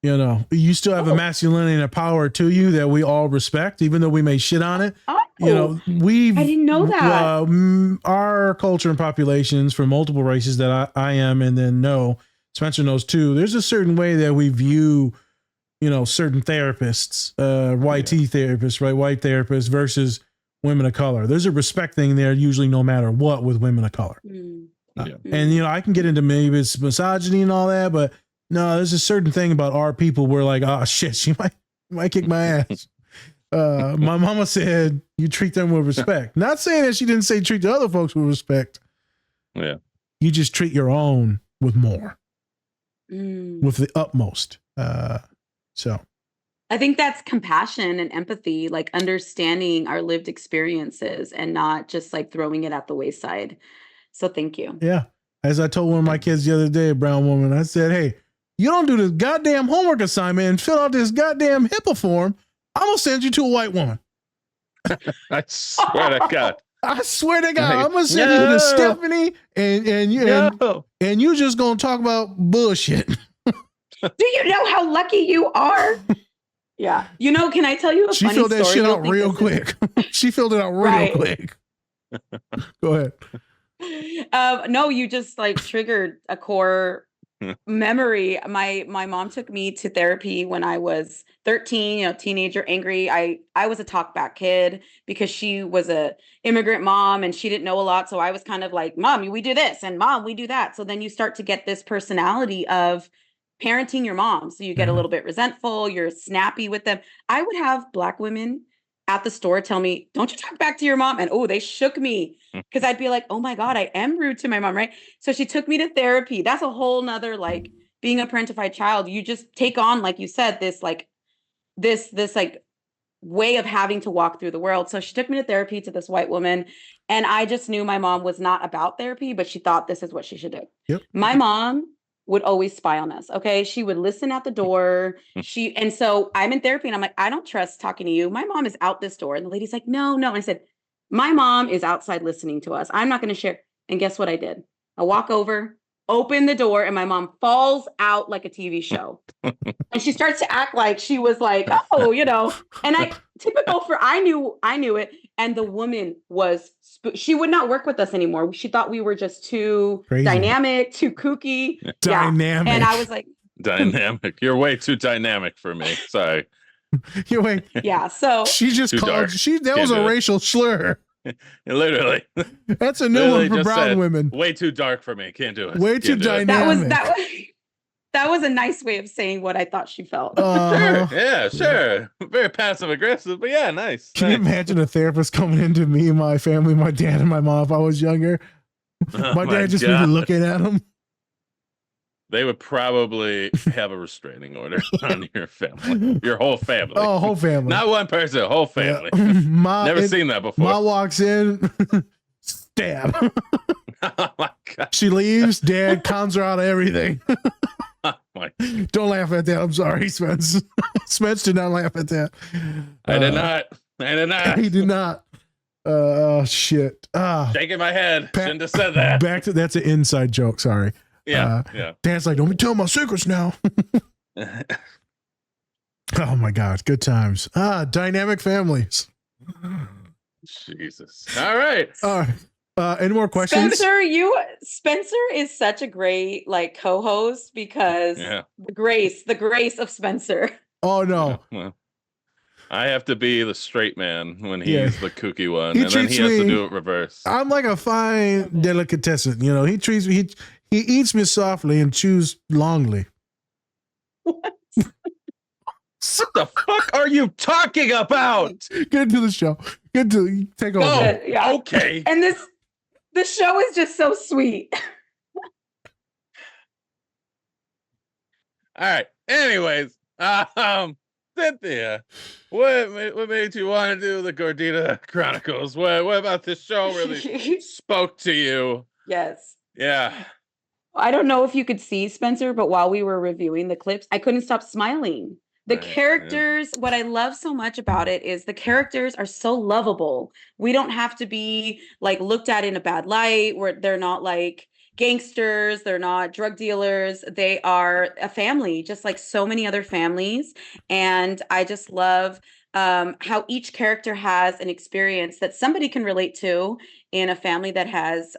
You still have a masculinity and a power to you that we all respect, even though we may shit on it. I didn't know that. Our culture and populations for multiple races that I am, and then Spencer knows too. There's a certain way that we view, certain therapists, white therapists, right? White therapists versus women of color. There's a respect thing there, usually no matter what, with women of color. And, I can get into maybe it's misogyny and all that, but no, there's a certain thing about our people where like, oh shit, she might kick my ass. My mama said you treat them with respect. Not saying that she didn't say treat the other folks with respect. Yeah. You just treat your own with more, with the utmost. So I think that's compassion and empathy, like understanding our lived experiences and not just like throwing it at the wayside. So thank you. Yeah. As I told one of my kids the other day, a brown woman, I said, hey, you don't do this goddamn homework assignment and fill out this goddamn HIPAA form, I'm going to send you to a white woman. I swear to God. I swear to God, I'm going to send you to Stephanie and you just going to talk about bullshit. Do you know how lucky you are? Yeah. Can I tell you a she funny filled that story? shit out real quick. She filled it out real quick. Go ahead. No, you just like triggered a core memory. My mom took me to therapy when I was 13, teenager, angry. I was a talk back kid because she was a immigrant mom and she didn't know a lot. So I was kind of like, Mom, we do this, and Mom, we do that. So then you start to get this personality of parenting your mom. So you get a little bit resentful, you're snappy with them. I would have Black women at the store tell me, don't you talk back to your mom? And they shook me because I'd be like, oh my God, I am rude to my mom, right? So she took me to therapy. That's a whole nother, like being a parentified child. You just take on, like you said, this way of having to walk through the world. So she took me to therapy to this white woman. And I just knew my mom was not about therapy, but she thought this is what she should do. Yep. My mom would always spy on us. Okay. She would listen at the door. And so I'm in therapy and I'm like, I don't trust talking to you. My mom is out this door. And the lady's like, no. And I said, my mom is outside listening to us. I'm not going to share. And guess what I did? I walk over, open the door, and my mom falls out like a TV show. And she starts to act like she was like, and I knew it. And the woman she would not work with us anymore. She thought we were just too crazy, dynamic, too kooky. Dynamic. Yeah. And I was like, dynamic. You're way too dynamic for me. Sorry. You're way. Yeah. So she just called, that was a racial slur. Literally. That's a new one for brown women. Way too dark for me. Can't do it. Way too dynamic. That was a nice way of saying what I thought she felt. Sure. Yeah, sure. Very passive aggressive, but yeah, nice. Can you imagine a therapist coming into me and my family, my dad and my mom, if I was younger? My dad just be looking at him. They would probably have a restraining order on your family, your whole family. Oh, whole family. Not one person, whole family. Yeah. Never seen that before. Ma walks in, stab. Oh my God. She leaves, dad cons her out of everything. Oh my. Don't laugh at that. I'm sorry, Spence. Spence did not laugh at that. I did not. He did not. Shit. Shaking my head. Shouldn't have said that. Back to that's an inside joke. Sorry. Yeah. Dan's like, don't be telling my secrets now. Oh my God. Good times. Dynamic families. Jesus. All right. Any more questions? Spencer is such a great like co-host because the grace of Spencer. Oh no. Well, I have to be the straight man when he's the kooky one, and then he treats has to me- do it reverse. I'm like a fine delicatessen. You know, he treats me, he eats me softly and chews longly. What the fuck are you talking about? Get into the show. Take over. Oh, okay. And the show is just so sweet. All right. Anyways, Cynthia, what made you want to do the Gordita Chronicles? What about this show really spoke to you? Yes. Yeah. I don't know if you could see Spencer, but while we were reviewing the clips, I couldn't stop smiling. The characters, what I love so much about it is the characters are so lovable. We don't have to be like looked at in a bad light, where they're not like gangsters, they're not drug dealers, they are a family, just like so many other families. And I just love how each character has an experience that somebody can relate to in a family that has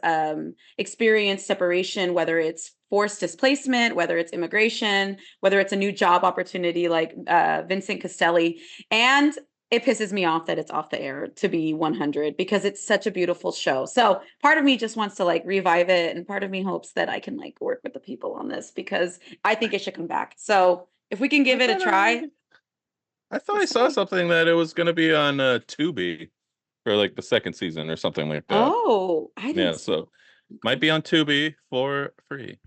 experienced separation, whether it's forced displacement, whether it's immigration, whether it's a new job opportunity like Vincent Castelli. And it pisses me off that it's off the air, to be 100, because it's such a beautiful show. So part of me just wants to like revive it, and part of me hopes that I can like work with the people on this because I think it should come back. So if we can give it a try. I thought I saw something that it was going to be on Tubi for like the second season or something like that. Oh, I didn't. So might be on Tubi for free.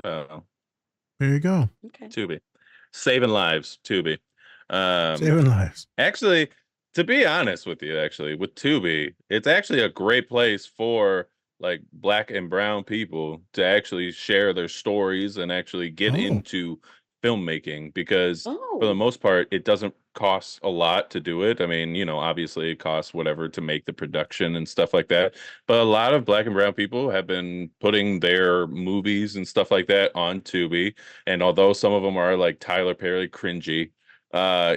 So there you go. Okay. Tubi, saving lives. Tubi, saving lives. Actually, to be honest with you, with Tubi, it's actually a great place for like Black and brown people to actually share their stories and actually get into filmmaking, because for the most part it doesn't cost a lot to do it. I mean, you know, obviously it costs whatever to make the production and stuff like that, but a lot of Black and brown people have been putting their movies and stuff like that on Tubi, and although some of them are like Tyler Perry cringy,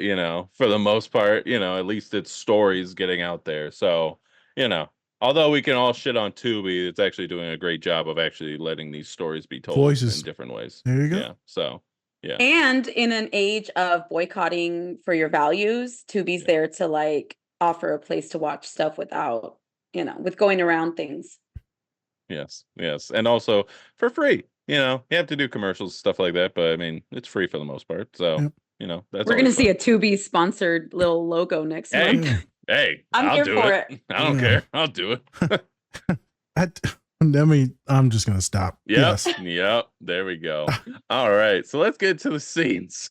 you know, for the most part, you know, at least it's stories getting out there. So, you know, although we can all shit on Tubi, it's actually doing a great job of actually letting these stories be told in different ways. There you go. Yeah. So yeah. And in an age of boycotting for your values, Tubi's there to like offer a place to watch stuff without, you know, with going around things. Yes. And also for free, you know, you have to do commercials, stuff like that, but I mean, it's free for the most part. So, you know, that's we're going to see a Tubi sponsored little logo next month. Hey, I'm here for it. I don't care. I'll do it. I'm just going to stop. Yep. Yes. Yep. There we go. All right. So let's get to the scenes.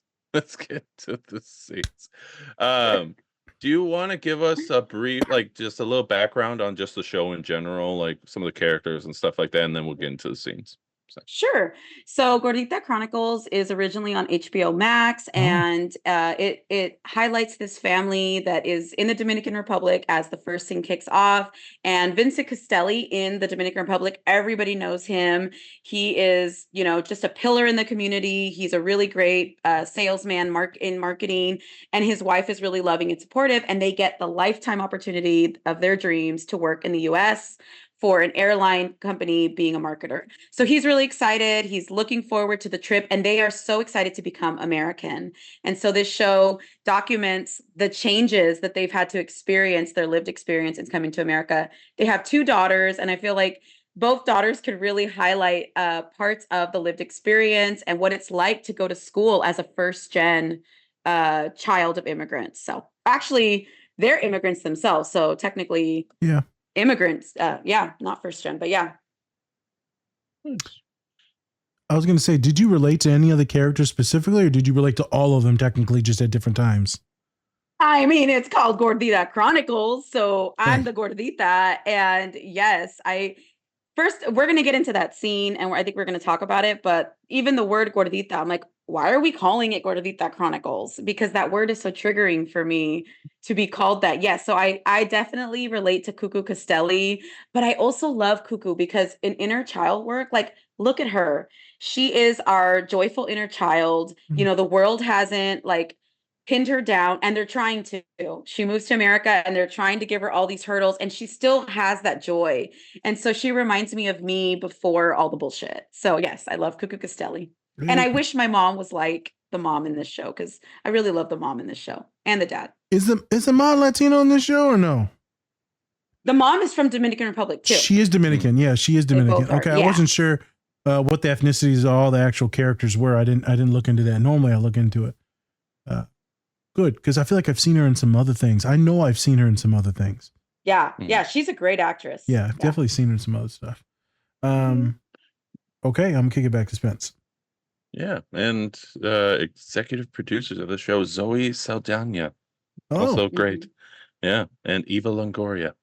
Do you want to give us a brief, like just a little background on just the show in general, like some of the characters and stuff like that, and then we'll get into the scenes? Sure. So Gordita Chronicles is originally on HBO Max, and it highlights this family that is in the Dominican Republic as the first scene kicks off. And Vincent Castelli in the Dominican Republic, everybody knows him. He is, you know, just a pillar in the community. He's a really great salesman in marketing, and his wife is really loving and supportive, and they get the lifetime opportunity of their dreams to work in the US for an airline company being a marketer. So he's really excited. He's looking forward to the trip, and they are so excited to become American. And so this show documents the changes that they've had to experience, their lived experience in coming to America. They have 2 daughters, and I feel like both daughters could really highlight parts of the lived experience and what it's like to go to school as a first-gen child of immigrants. So actually, they're immigrants themselves. So technically, yeah. Immigrants, not first gen, but yeah. I was going to say, did you relate to any of the characters specifically, or did you relate to all of them technically just at different times? I mean, it's called Gordita Chronicles, so I'm the Gordita, and yes, we're going to get into that scene, and I think we're going to talk about it, but even the word Gordita, I'm like, why are we calling it Gordita Chronicles? Because that word is so triggering for me to be called that. Yes. So I definitely relate to Cucu Castelli, but I also love Cucu because in inner child work, like look at her. She is our joyful inner child. You know, the world hasn't like pinned her down and they're trying to. She moves to America and they're trying to give her all these hurdles and she still has that joy. And so she reminds me of me before all the bullshit. So yes, I love Cucu Castelli. And I wish my mom was like the mom in this show because I really love the mom in this show and the dad. Is the mom Latino in this show or no? The mom is from Dominican Republic too. She is Dominican. Yeah, she is Dominican. both are, Okay, I yeah. wasn't sure what the ethnicities of all the actual characters were. I didn't look into that. Normally I look into it. Good, because I feel like I've seen her in some other things. I know I've seen her in some other things. Yeah, yeah, she's a great actress. Yeah, I've definitely seen her in some other stuff. Okay, I'm gonna kick it back to Spence. Yeah, and executive producers of the show, Zoe Saldana, Oh. also great. Yeah, and Eva Longoria.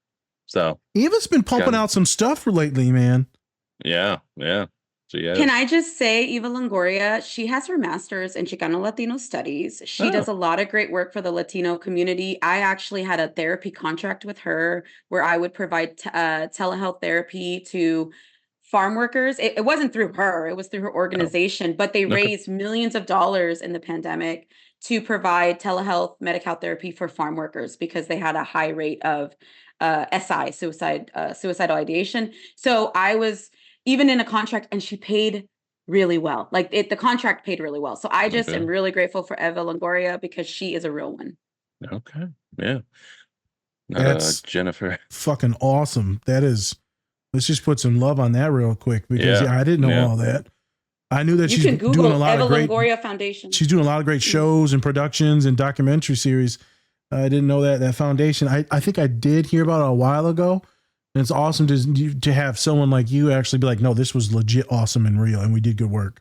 So Eva's been pumping Got- out some stuff lately, man. yeah. So yeah, Can I just say, Eva Longoria, she has her master's in Chicano Latino studies. She does a lot of great work for the Latino community. I actually had a therapy contract with her where I would provide telehealth therapy to farm workers. It wasn't through her, it was through her organization, but they raised millions of dollars in the pandemic to provide telehealth medical therapy for farm workers because they had a high rate of suicidal ideation. So I was even in a contract and she paid really well. Like the contract paid really well. So I just am really grateful for Eva Longoria because she is a real one. Okay. Yeah. That's Jennifer. Fucking awesome. That is. Let's just put some love on that real quick because I didn't know all that. I knew that You she's can Google doing a lot Eva of great. Longoria Foundation. She's doing a lot of great shows and productions and documentary series. I didn't know that foundation. I think I did hear about it a while ago. And it's awesome to have someone like you actually be like, no, this was legit awesome and real, and we did good work.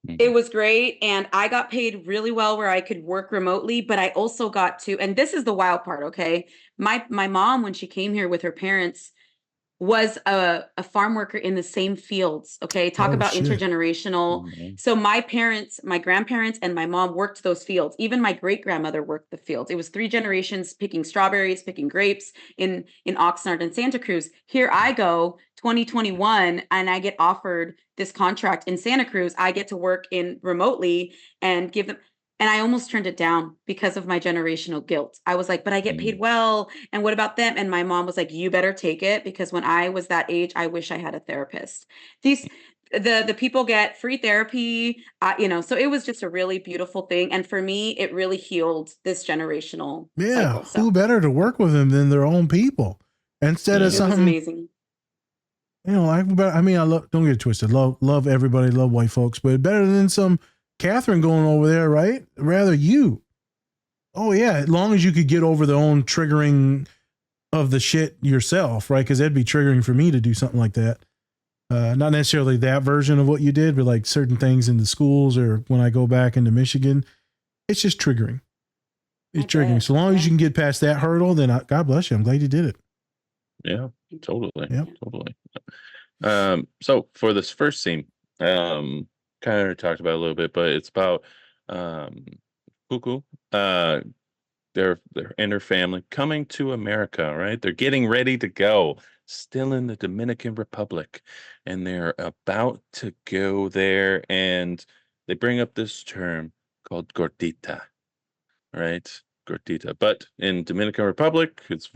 It was great. And I got paid really well where I could work remotely, but I also got to, and this is the wild part, okay? My mom, when she came here with her parents, was a farm worker in the same fields. Okay. Talk about intergenerational. So my parents, my grandparents and my mom worked those fields. Even my great grandmother worked the fields. It was 3 generations picking strawberries, picking grapes in Oxnard and Santa Cruz. Here I go 2021 and I get offered this contract in Santa Cruz. I get to work in remotely and give them. And I almost turned it down because of my generational guilt. I was like, but I get paid well. And what about them? And my mom was like, you better take it. Because when I was that age, I wish I had a therapist. The people get free therapy, so it was just a really beautiful thing. And for me, it really healed this generational cycle. So Who better to work with them than their own people? Instead of something amazing. I love, don't get it twisted. Love everybody, love white folks, but better than some Catherine going over there, right? Rather you. Oh yeah, as long as you could get over the own triggering of the shit yourself, right? Because that'd be triggering for me to do something like that. Not necessarily that version of what you did, but like certain things in the schools or when I go back into Michigan, it's just triggering. It's triggering. So long as you can get past that hurdle, then God bless you. I'm glad you did it. Yeah, totally. Yeah, totally. So for this first scene, kind of talked about it a little bit, but it's about Cucu, their and her family coming to America, right? They're getting ready to go, still in the Dominican Republic, and they're about to go there, and they bring up this term called Gordita, right? Gordita, but in Dominican Republic, it's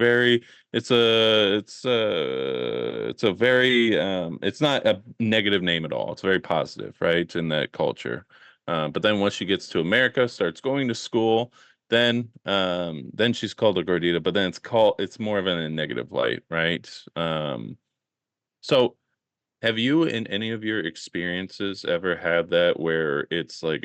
not a negative name at all. It's very positive, right? In that culture. But then once she gets to America, starts going to school, then she's called a Gordita, but then it's more of a negative light, right? So have you in any of your experiences ever had that where it's like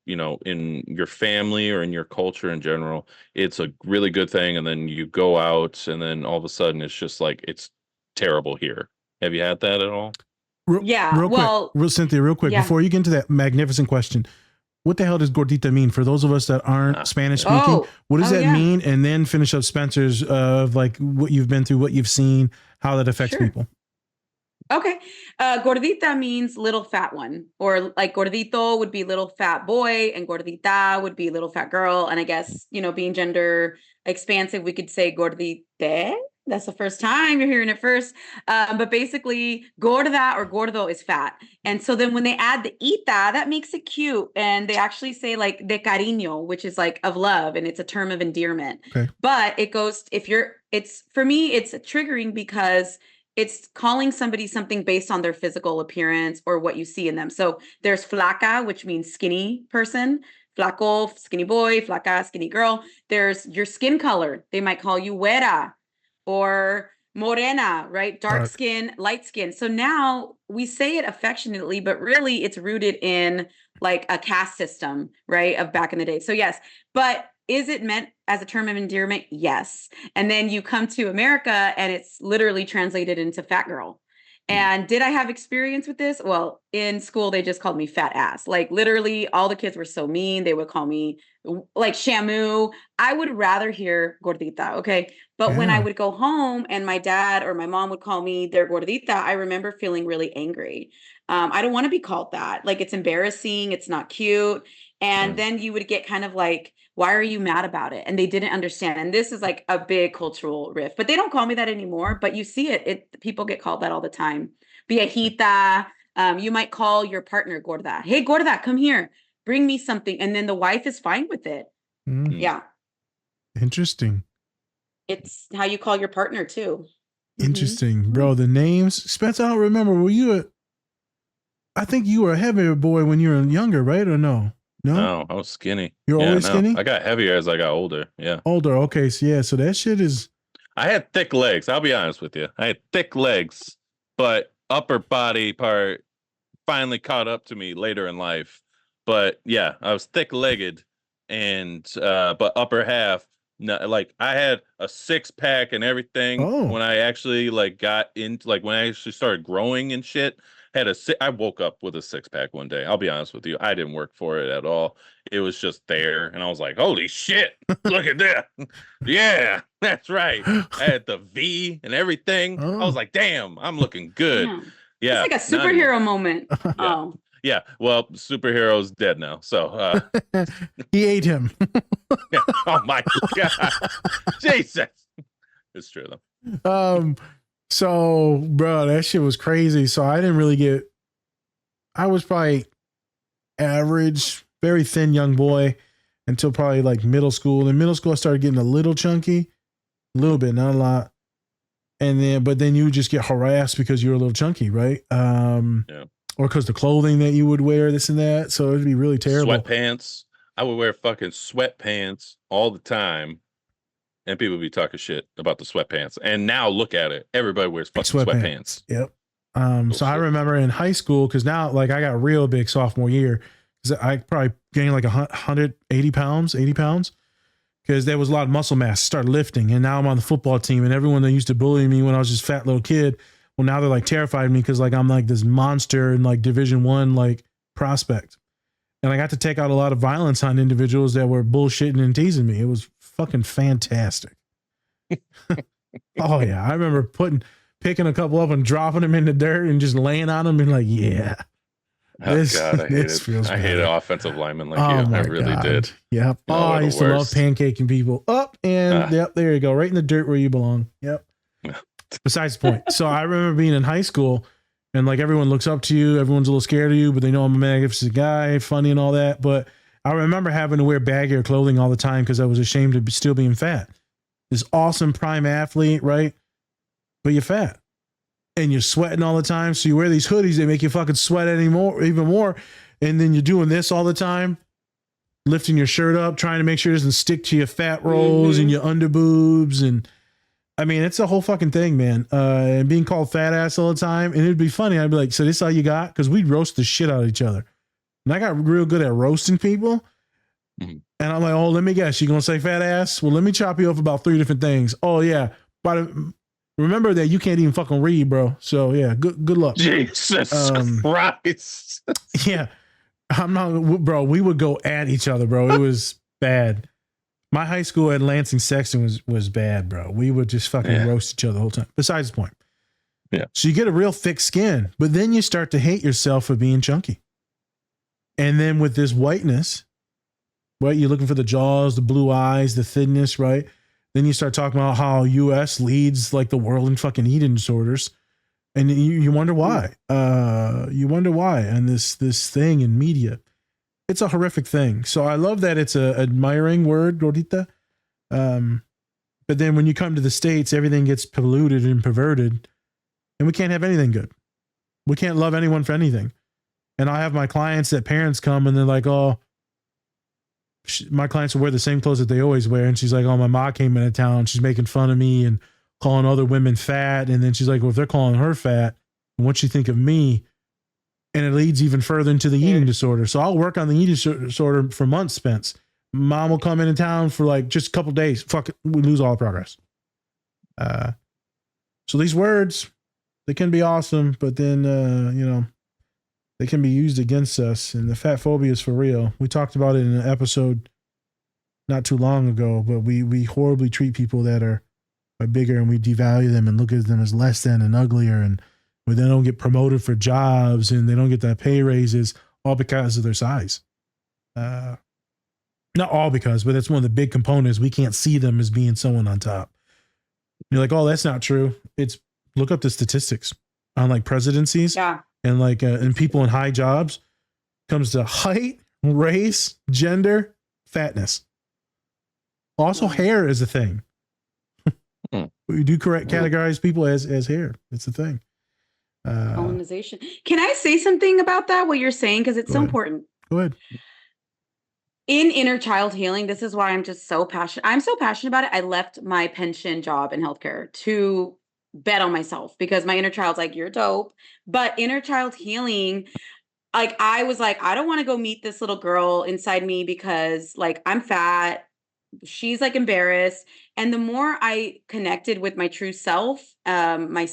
in your family or in your culture in general, it's a really good thing, and then you go out and then all of a sudden it's just like it's terrible here? Have you had that at all? Cynthia, real quick, before you get into that magnificent question, what the hell does Gordita mean for those of us that aren't Spanish speaking? What does that mean? And then finish up Spencer's of like what you've been through, what you've seen, how that affects people. Okay. Gordita means little fat one, or like gordito would be little fat boy and gordita would be little fat girl. And I guess, being gender expansive, we could say gordite. That's the first time you're hearing it first. But basically gorda or gordo is fat. And so then when they add the ita, that makes it cute. And they actually say like de cariño, which is like of love. And it's a term of endearment. Okay. But it goes, for me, it's triggering because it's calling somebody something based on their physical appearance or what you see in them. So there's flaca, which means skinny person. Flaco, skinny boy. Flaca, skinny girl. There's your skin color. They might call you güera or morena, right? Dark skin, light skin. So now we say it affectionately, but really it's rooted in like a caste system, right? Of back in the day. So yes, but is it meant as a term of endearment? Yes. And then you come to America and it's literally translated into fat girl. And did I have experience with this? Well, in school, they just called me fat ass. Like literally all the kids were so mean. They would call me like shamu. I would rather hear gordita. Okay. But when I would go home and my dad or my mom would call me their gordita, I remember feeling really angry. I don't want to be called that. Like it's embarrassing. It's not cute. And then you would get kind of like, why are you mad about it? And they didn't understand. And this is like a big cultural rift, but they don't call me that anymore. But you see it. People get called that all the time. Viejita. You might call your partner gorda. Hey, gorda, come here. Bring me something. And then the wife is fine with it. Yeah. Interesting. It's how you call your partner too. Interesting, bro. The names, Spencer, I don't remember. I think you were a heavier boy when you were younger, right? Or no? No, I was skinny. You're always skinny? I got heavier as I got older. Yeah. Older. Okay. So that shit is. I had thick legs. I'll be honest with you. I had thick legs, but upper body part finally caught up to me later in life. But yeah, I was thick legged and, but upper half, like I had a 6-pack and everything when I actually like got into like when I actually started growing and shit. I woke up with a 6-pack one day. I'll be honest with you. I didn't work for it at all. It was just there. And I was like, holy shit, look at that. Yeah, that's right. I had the V and everything. I was like, damn, I'm looking good. Yeah. It's like a superhero moment. Yeah. Yeah. Well, superhero's dead now. So he ate him. Yeah. Oh my God. Jesus. It's true though. So, bro, that shit was crazy. So I didn't really I was probably average, very thin young boy until probably like middle school. In middle school, I started getting a little chunky, a little bit, not a lot. But then you would just get harassed because you were a little chunky, right? Yeah. Or because the clothing that you would wear, this and that. So it'd be really terrible. Sweatpants. I would wear fucking sweatpants all the time. And people be talking shit about the sweatpants. And now look at it. Everybody wears fucking sweatpants. Yep. So I remember in high school, because now like I got real big sophomore year, because I probably gained like 80 pounds, because there was a lot of muscle mass, started lifting. And now I'm on the football team and everyone that used to bully me when I was just a fat little kid, well, now they're like terrified of me because like I'm like this monster in like Division I like prospect. And I got to take out a lot of violence on individuals that were bullshitting and teasing me. It was fucking fantastic. Oh yeah. I remember picking a couple up and dropping them in the dirt and just laying on them and like, yeah. Oh God, I hated offensive linemen like you. I really did. Yep. Oh, I used to love pancaking people up and yep, there you go. Right in the dirt where you belong. Yep. Besides the point. So I remember being in high school and like everyone looks up to you. Everyone's a little scared of you, but they know I'm a magnificent guy, funny and all that. But I remember having to wear baggier clothing all the time because I was ashamed of still being fat. This awesome prime athlete, right? But you're fat and you're sweating all the time. So you wear these hoodies that make you fucking sweat even more. And then you're doing this all the time, lifting your shirt up, trying to make sure it doesn't stick to your fat rolls and your underboobs. And I mean, it's a whole fucking thing, man. And being called fat ass all the time. And it'd be funny. I'd be like, so this is all you got? Because we'd roast the shit out of each other. And I got real good at roasting people. And I'm like, oh, let me guess. You going to say fat ass? Well, let me chop you up about 3 different things. Oh, yeah. But remember that you can't even fucking read, bro. So, yeah, good luck. Jesus Christ. Yeah. I'm not, bro. We would go at each other, bro. It was bad. My high school at Lansing Sexton was bad, bro. We would just fucking roast each other the whole time. Besides the point. Yeah. So you get a real thick skin, but then you start to hate yourself for being chunky. And then with this whiteness, right? You're looking for the jaws, the blue eyes, the thinness, right? Then you start talking about how US leads like the world in fucking eating disorders. And you wonder why. You wonder why. And this thing in media, it's a horrific thing. So I love that it's a admiring word, Gordita. But then when you come to the States, everything gets polluted and perverted, and we can't have anything good. We can't love anyone for anything. And I have my clients that parents come and they're like, oh, my clients will wear the same clothes that they always wear. And she's like, oh, my mom came into town. She's making fun of me and calling other women fat. And then she's like, well, if they're calling her fat, what you think of me? And it leads even further into the eating disorder. So I'll work on the eating disorder for months, Spence. Mom will come into town for like just a couple days. Fuck it, we lose all progress. So these words, they can be awesome, but then, they can be used against us. And the fat phobia is for real. We talked about it in an episode not too long ago, but we horribly treat people that are bigger, and we devalue them and look at them as less than and uglier, and where they don't get promoted for jobs and they don't get that pay raises, all because of their size. Not all because, but that's one of the big components. We can't see them as being someone on top. You're like, oh, that's not true. It's look up the statistics on like presidencies. Yeah. And like and people in high jobs, comes to height, race, gender, fatness. Also, hair is a thing. We do categorize people as hair. It's a thing. Colonization. Can I say something about that? What you're saying, because it's so important. Go ahead. In inner child healing, this is why I'm just so passionate. I'm so passionate about it. I left my pension job in healthcare to bet on myself because my inner child's like, you're dope. But inner child healing, like I was like, I don't want to go meet this little girl inside me because like I'm fat. She's like embarrassed. And the more I connected with my true self, my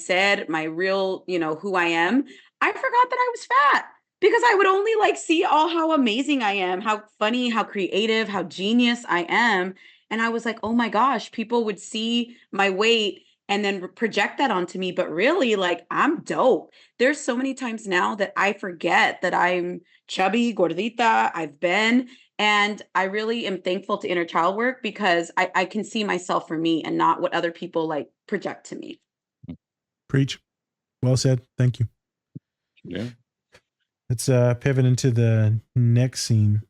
real, who I am, I forgot that I was fat because I would only like see all how amazing I am, how funny, how creative, how genius I am. And I was like, oh my gosh, people would see my weight and then project that onto me. But really, like, I'm dope. There's so many times now that I forget that I'm chubby, gordita, I've been. And I really am thankful to inner child work because I can see myself for me and not what other people like project to me. Preach. Well said. Thank you. Yeah. Let's pivot into the next scene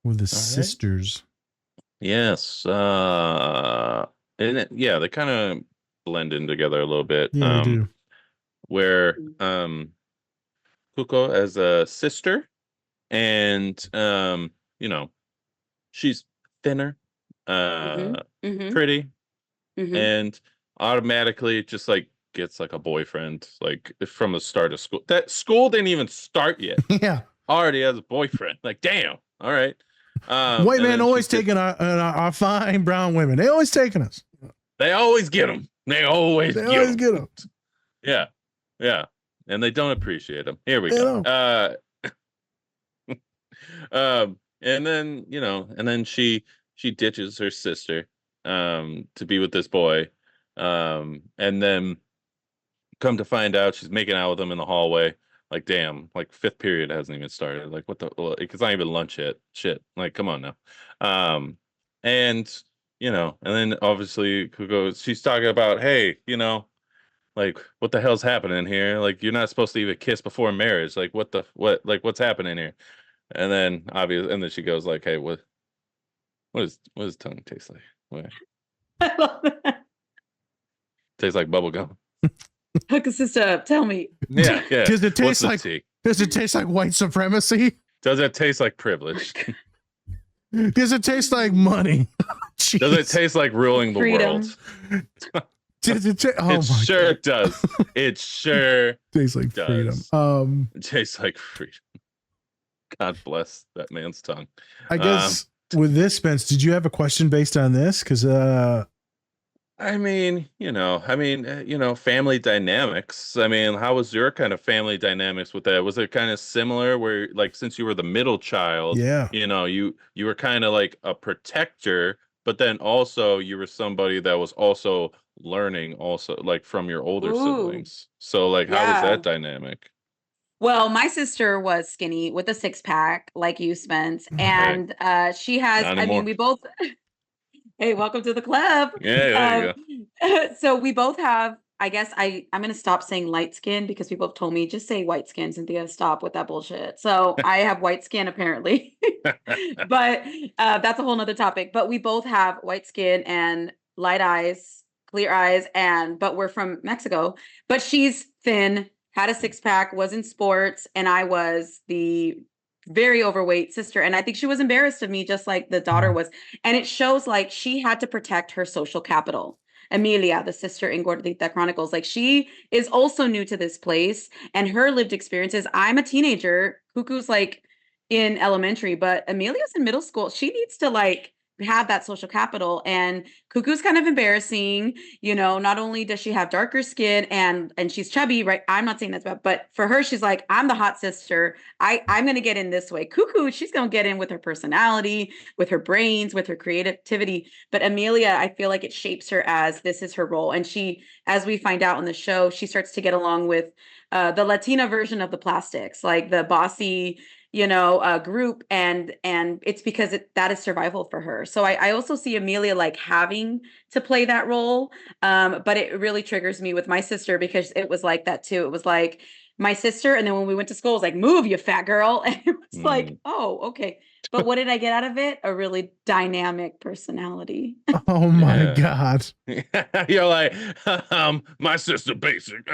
with the sisters. Yes. They kind of blend in together a little bit. Yeah, they do. Where Cucu as a sister, and she's thinner, pretty, and automatically just like gets like a boyfriend like from the start of school. That school didn't even start yet. Yeah. Already has a boyfriend. Like, damn. All right. White man always taking our fine brown women. They always taking us. They always get them. They always get them. Yeah. Yeah. And they don't appreciate them. Here we go. And then she ditches her sister to be with this boy. And then come to find out she's making out with him in the hallway. Like, damn, like fifth period hasn't even started. Like, what the, it's not even lunch yet. Shit. Like, come on now. And then obviously she's talking about, hey, like, what the hell's happening here? Like, you're not supposed to even kiss before marriage. Like, what's happening here? And then and then she goes like, hey, what does tongue taste like? What? I love that. Tastes like bubble gum. Hook a sister up. Tell me. Yeah. Does it taste like white supremacy? Does it taste like privilege? Does it taste like money? Does it taste like ruling the world? It sure does. It sure tastes like does. freedom. It tastes like freedom. God bless that man's tongue. I guess with this, Spence, did you have a question based on this? Because family dynamics. I mean, how was your kind of family dynamics with that? Was it kind of similar where, like, since you were the middle child, yeah, you were kind of like a protector, but then also you were somebody that was also learning also like from your older siblings. So like how was Yeah. that dynamic? Well, my sister was skinny with a six pack, like you, Spence, and she has. Not I mean, anymore. we both. Hey, welcome to the club. Yeah, there you So we both have. I guess I'm gonna stop saying light skin because people have told me just say white skin, Cynthia. Stop with that bullshit. So I have white skin apparently, but that's a whole nother topic. But we both have white skin and light eyes, clear eyes, but we're from Mexico. But she's thin, had a six pack, was in sports, and I was the very overweight sister. And I think she was embarrassed of me, just like the daughter was. And it shows like she had to protect her social capital. Emilia, the sister in Gordita Chronicles, like she is also new to this place, and her lived experiences. I'm a teenager. Cucu's like in elementary, but Amelia's in middle school. She needs to like have that social capital, and Cucu's kind of embarrassing. You know, not only does she have darker skin and she's chubby, right? I'm not saying that's bad, but for her, she's like, I'm the hot sister. I'm gonna get in this way. Cucu, she's gonna get in with her personality, with her brains, with her creativity. But Amelia, I feel like it shapes her as this is her role, and she, as we find out in the show, she starts to get along with the Latina version of the Plastics, like the bossy, group, and it's because that is survival for her. So I also see Amelia like having to play that role, but it really triggers me with my sister because it was like that too. It was like my sister, and then when we went to school, it was like, move, you fat girl, and it was like, oh, okay. But what did I get out of it? A really dynamic personality. Oh my God. You're like, my sister basic.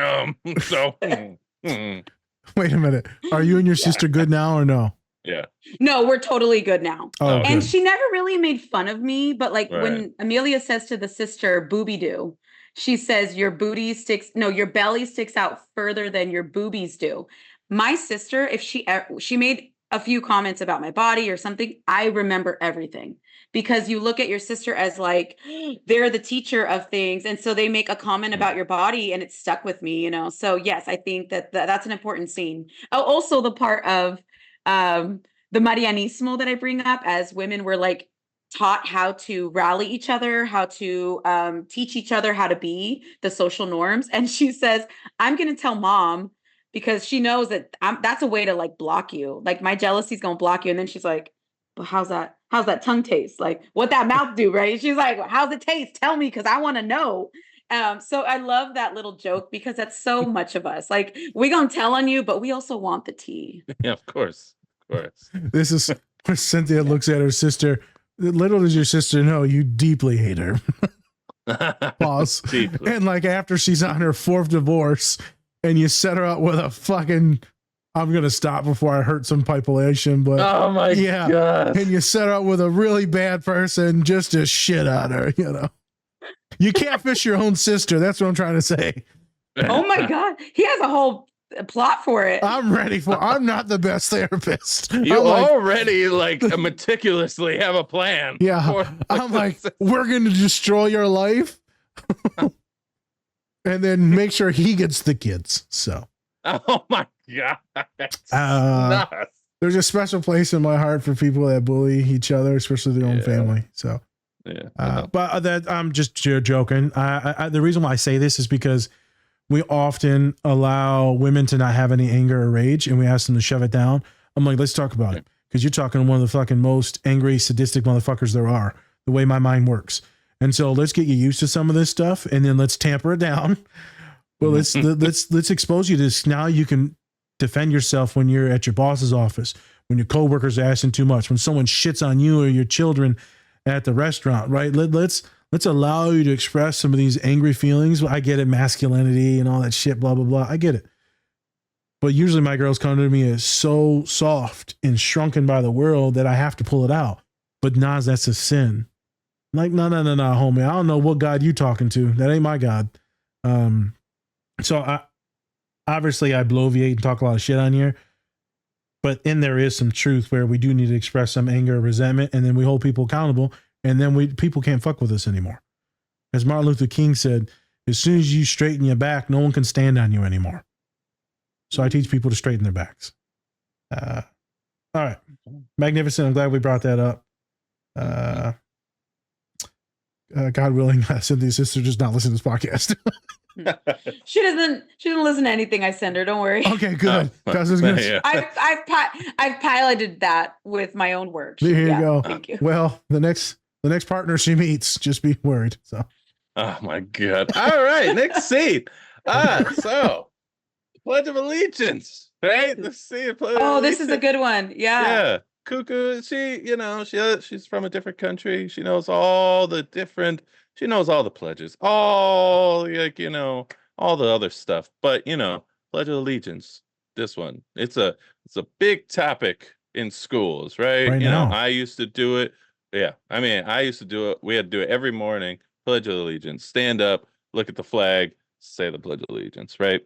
Wait a minute. Are you and your sister good now or no? Yeah. No, we're totally good now. Oh, and good. she never really made fun of me, but like Right. when Amelia says to the sister, booby do, she says, your belly sticks out further than your boobies do. My sister, if she made a few comments about my body or something, I remember everything, because you look at your sister as like, they're the teacher of things. And so they make a comment about your body and it's stuck with me, So yes, I think that's an important scene. Oh, also the part of the Marianismo that I bring up, as women were like taught how to rally each other, how to teach each other how to be the social norms. And she says, I'm going to tell mom, because she knows that that's a way to like block you. Like my jealousy is going to block you. And then she's like, well, how's that tongue taste? Like what that mouth do, right? She's like, well, how's it taste? Tell me, because I want to know. So I love that little joke because that's so much of us. Like we gonna tell on you, but we also want the tea. Yeah, of course. Of course. This is where Cynthia looks at her sister. Little does your sister know you deeply hate her. Pause. Deeply. And like after she's on her fourth divorce and you set her up with a fucking, I'm going to stop before I hurt some population, but Oh my God. And you set her up with a really bad person just to shit on her, You can't fish your own sister. That's what I'm trying to say. Oh my God. He has a whole plot for it. I'm not the best therapist. You I'm like, already like meticulously have a plan. yeah. I'm like, we're going to destroy your life and then make sure he gets the kids. So, Oh my God. Nuts. there's a special place in my heart for people that bully each other, especially their own family. So, Yeah. but that I'm just joking. The reason why I say this is because we often allow women to not have any anger or rage, and we ask them to shove it down. I'm like, let's talk about it, because you're talking to one of the fucking most angry, sadistic motherfuckers there are. The way my mind works, and so let's get you used to some of this stuff, and then let's tamper it down. Well, let's expose you to this. Now you can defend yourself when you're at your boss's office, when your coworkers are asking too much, when someone shits on you or your children at the restaurant, right? Let's allow you to express some of these angry feelings. I get it, masculinity and all that shit, blah, blah, blah. I get it. But usually my girls come to me as so soft and shrunken by the world that I have to pull it out. But Nas, that's a sin. Like, no, homie. I don't know what God you talking to. That ain't my God. So I bloviate and talk a lot of shit on here. But in there is some truth where we do need to express some anger or resentment, and then we hold people accountable, and then people can't fuck with us anymore. As Martin Luther King said, as soon as you straighten your back, no one can stand on you anymore. So I teach people to straighten their backs. All right. Magnificent. I'm glad we brought that up. God willing, Cynthia's sister does not listen to this podcast. She doesn't listen to anything I send her. Don't worry. Okay, good. Yeah. I've piloted that with my own work. There you go. Thank you. Well, the next partner she meets, just be worried. So. Oh my God. All right, next scene. So Pledge of Allegiance, right? The scene. This is a good one. Yeah. Yeah. Cucu, she's from a different country. She knows all the pledges, all the other stuff. But Pledge of Allegiance, this one, it's a big topic in schools, right? Right now. I used to do it. Yeah. I mean, I used to do it. We had to do it every morning. Pledge of Allegiance, stand up, look at the flag, say the Pledge of Allegiance, right?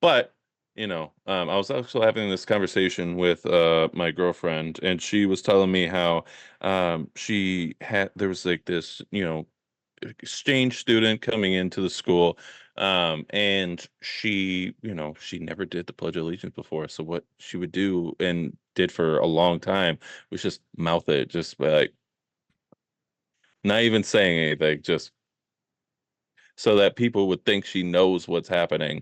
But I was actually having this conversation with my girlfriend, and she was telling me how there was like this, exchange student coming into the school, and she never did the Pledge of Allegiance before. So what she would do and did for a long time was just mouth it, just by, like, not even saying anything, just so that people would think she knows what's happening.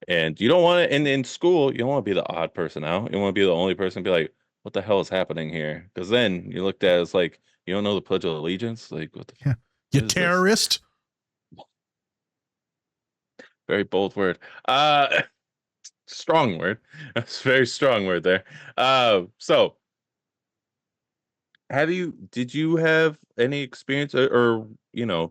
And you don't want to, in school, you don't want to be the odd person out. You want to be the only person, be like, what the hell is happening here? Because then you looked at it as like, you don't know the Pledge of Allegiance? Like, what the You terrorist? Very bold word. Strong word. That's a very strong word there. So did you have any experience or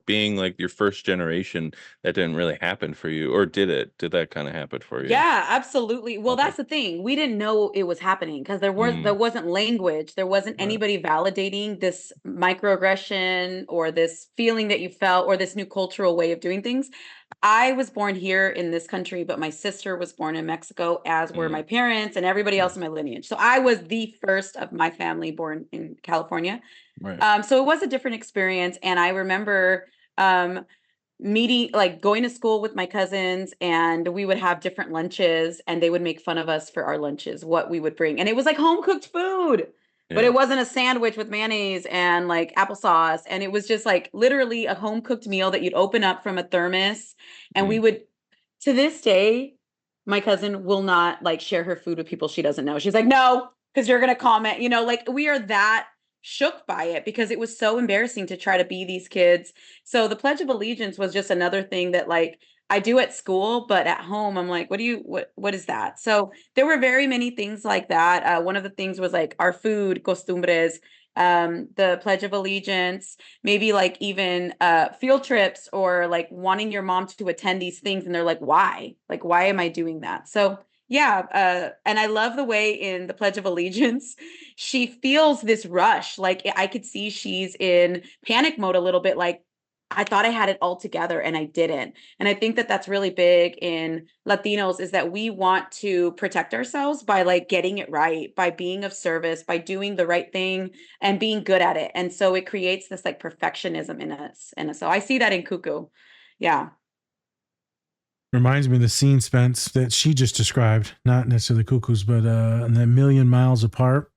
being like your first generation, that didn't really happen for you, or did that kind of happen for you? Yeah, absolutely. Well, that's the thing. We didn't know it was happening because there wasn't language. There wasn't anybody validating this microaggression or this feeling that you felt or this new cultural way of doing things. I was born here in this country, but my sister was born in Mexico, as were my parents and everybody else in my lineage. So I was the first of my family born in California. Right. So it was a different experience. And I remember going to school with my cousins, and we would have different lunches, and they would make fun of us for our lunches, what we would bring. And it was like home cooked food. But it wasn't a sandwich with mayonnaise and like applesauce. And it was just like literally a home cooked meal that you'd open up from a thermos. And we would, to this day, my cousin will not like share her food with people she doesn't know. She's like, no, because you're going to comment, like we are that shook by it because it was so embarrassing to try to be these kids. So the Pledge of Allegiance was just another thing that like I do at school, but at home, I'm like, what is that? So there were very many things like that. One of the things was like our food, costumbres, the Pledge of Allegiance, maybe like even field trips or like wanting your mom to attend these things. And they're like, why? Like, why am I doing that? So yeah. And I love the way in the Pledge of Allegiance, she feels this rush. Like I could see she's in panic mode a little bit, like, I thought I had it all together and I didn't. And I think that that's really big in Latinos, is that we want to protect ourselves by like getting it right, by being of service, by doing the right thing and being good at it. And so it creates this like perfectionism in us. And so I see that in Cucu. Yeah. Reminds me of the scene, Spence, that she just described, not necessarily Cucu's, but in that Million Miles Apart.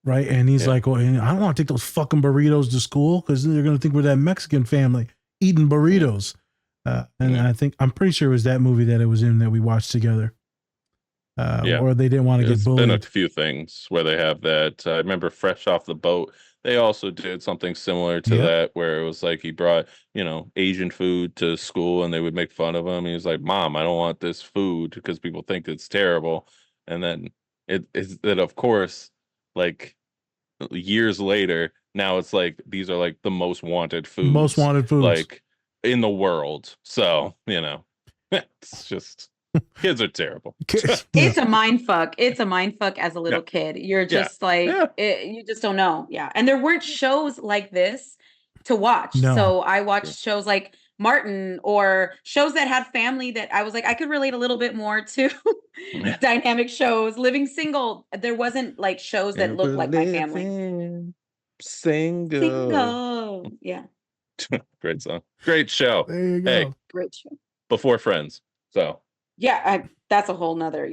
Right. And he's like, well, I don't want to take those fucking burritos to school because they're going to think we're that Mexican family eating burritos. And I'm pretty sure it was that movie that it was in that we watched together. Or they didn't want to get bullied. There's been a few things where they have that. I remember Fresh Off the Boat. They also did something similar to that, where it was like he brought, Asian food to school and they would make fun of him. He was like, Mom, I don't want this food because people think it's terrible. And then of course, like years later, now it's like these are like the most wanted foods like in the world. So it's just kids are terrible. It's a mind fuck. It's a mind fuck as a little kid. You're just you just don't know. Yeah. And there weren't shows like this to watch. No. So I watched shows like Martin or shows that had family that I was like, I could relate a little bit more to. Dynamic shows, Living Single. There wasn't like shows that looked like my family. Single. Yeah. Great song. Great show. There you go. Hey, great show. Before Friends. So that's a whole nother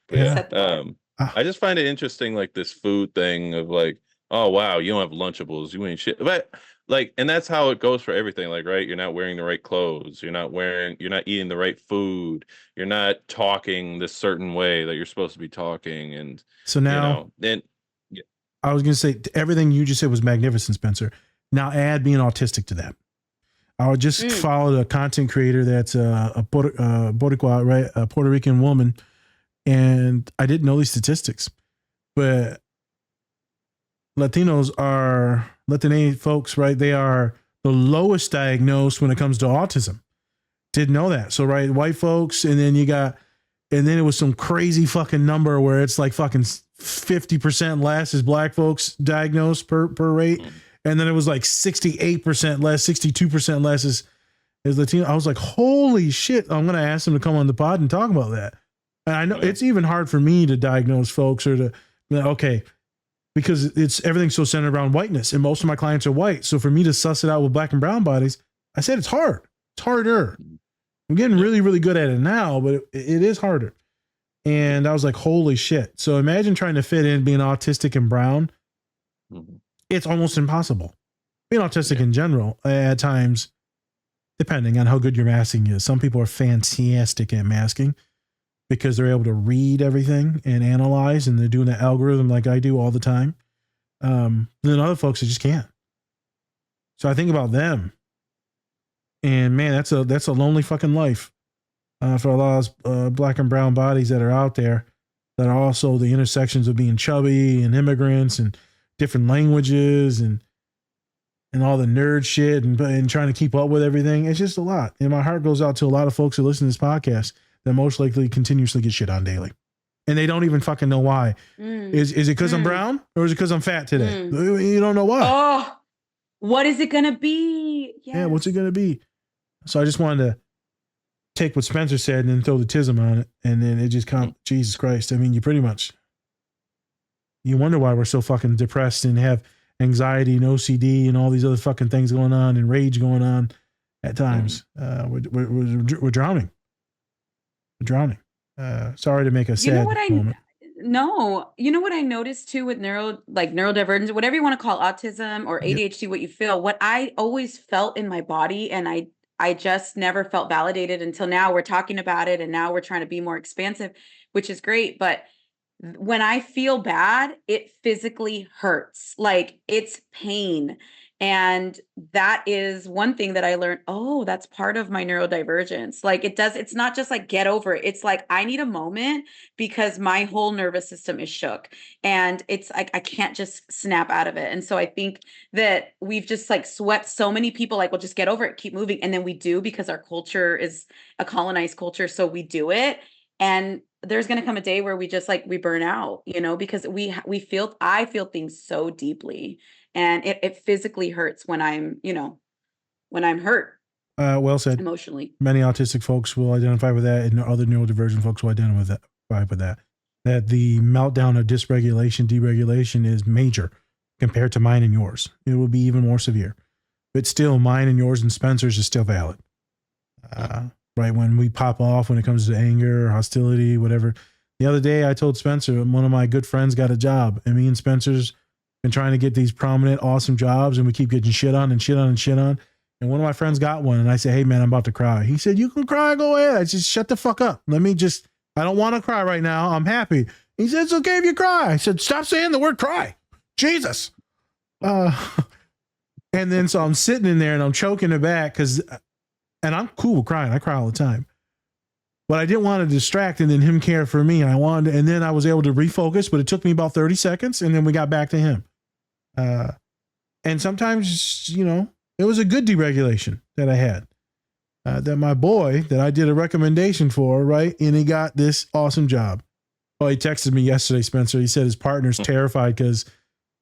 I just find it interesting, like this food thing of like, oh wow, you don't have Lunchables, you ain't shit. But like, and that's how it goes for everything. Like, right, you're not wearing the right clothes, you're not eating the right food, you're not talking this certain way that you're supposed to be talking, and So now, then I was going to say everything you just said was magnificent, Spencer. Now add being autistic to that. I would just follow a content creator that's a Boricua, right, a Puerto Rican woman, and I didn't know these statistics, but Latinx folks, right? They are the lowest diagnosed when it comes to autism. Didn't know that. So, right, white folks, and then it was some crazy fucking number where it's like fucking 50% less is black folks diagnosed per rate. And then it was like 68% less, 62% less is Latino. I was like, holy shit, I'm going to ask them to come on the pod and talk about that. And I know it's even hard for me to diagnose folks or to, okay, because everything's so centered around whiteness and most of my clients are white. So for me to suss it out with black and brown bodies, I said it's hard. It's harder. I'm getting really, really good at it now, but it is harder. And I was like, holy shit. So imagine trying to fit in being autistic and brown. It's almost impossible. Being autistic in general, at times, depending on how good your masking is. Some people are fantastic at masking because they're able to read everything and analyze, and they're doing the algorithm like I do all the time. Then other folks that just can't. So I think about them, and man, that's a lonely fucking life for a lot of black and brown bodies that are out there that are also the intersections of being chubby and immigrants and different languages and all the nerd shit and trying to keep up with everything. It's just a lot. And my heart goes out to a lot of folks who listen to this podcast that most likely continuously get shit on daily. And they don't even fucking know why. Is it because I'm brown or is it because I'm fat today? You don't know why. Oh, what is it going to be? Yes. Yeah, what's it going to be? So I just wanted to take what Spencer said and then throw the tism on it. And then it just comes, Jesus Christ. I mean, you wonder why we're so fucking depressed and have anxiety and OCD and all these other fucking things going on and rage going on at times. We're drowning. We're drowning. Sorry to make a sad moment. No, you know what I noticed too with neurodivergence, whatever you want to call autism or ADHD, what you feel, what I always felt in my body, and I just never felt validated until now we're talking about it, and now we're trying to be more expansive, which is great. But when I feel bad, it physically hurts. Like it's pain. And that is one thing that I learned. Oh, that's part of my neurodivergence. Like it's not just like get over it. It's like, I need a moment because my whole nervous system is shook and it's like, I can't just snap out of it. And so I think that we've just like swept so many people, like, well, just get over it, keep moving. And then we do, because our culture is a colonized culture. So we do it. And there's going to come a day where we just like, we burn out, because I feel things so deeply. And it physically hurts when I'm hurt. Well said. Emotionally. Many autistic folks will identify with that, and other neurodivergent folks will identify with that. That the meltdown of dysregulation, deregulation is major compared to mine and yours. It will be even more severe. But still, mine and yours and Spencer's is still valid. Right when we pop off when it comes to anger or hostility, whatever. The other day I told Spencer, one of my good friends got a job, and me and Spencer's been trying to get these prominent, awesome jobs, and we keep getting shit on and shit on and shit on. And one of my friends got one, and I said, hey man, I'm about to cry. He said, you can cry, go ahead. I just shut the fuck up. I don't want to cry right now. I'm happy. He said, it's okay if you cry. I said, stop saying the word cry. Jesus. And then so I'm sitting in there and I'm choking it back and I'm cool with crying. I cry all the time. But I didn't want to distract and then him care for me. And then I was able to refocus, but it took me about 30 seconds and then we got back to him. And sometimes, it was a good deregulation that I had. That my boy that I did a recommendation for, right? And he got this awesome job. Oh, he texted me yesterday, Spencer. He said his partner's terrified because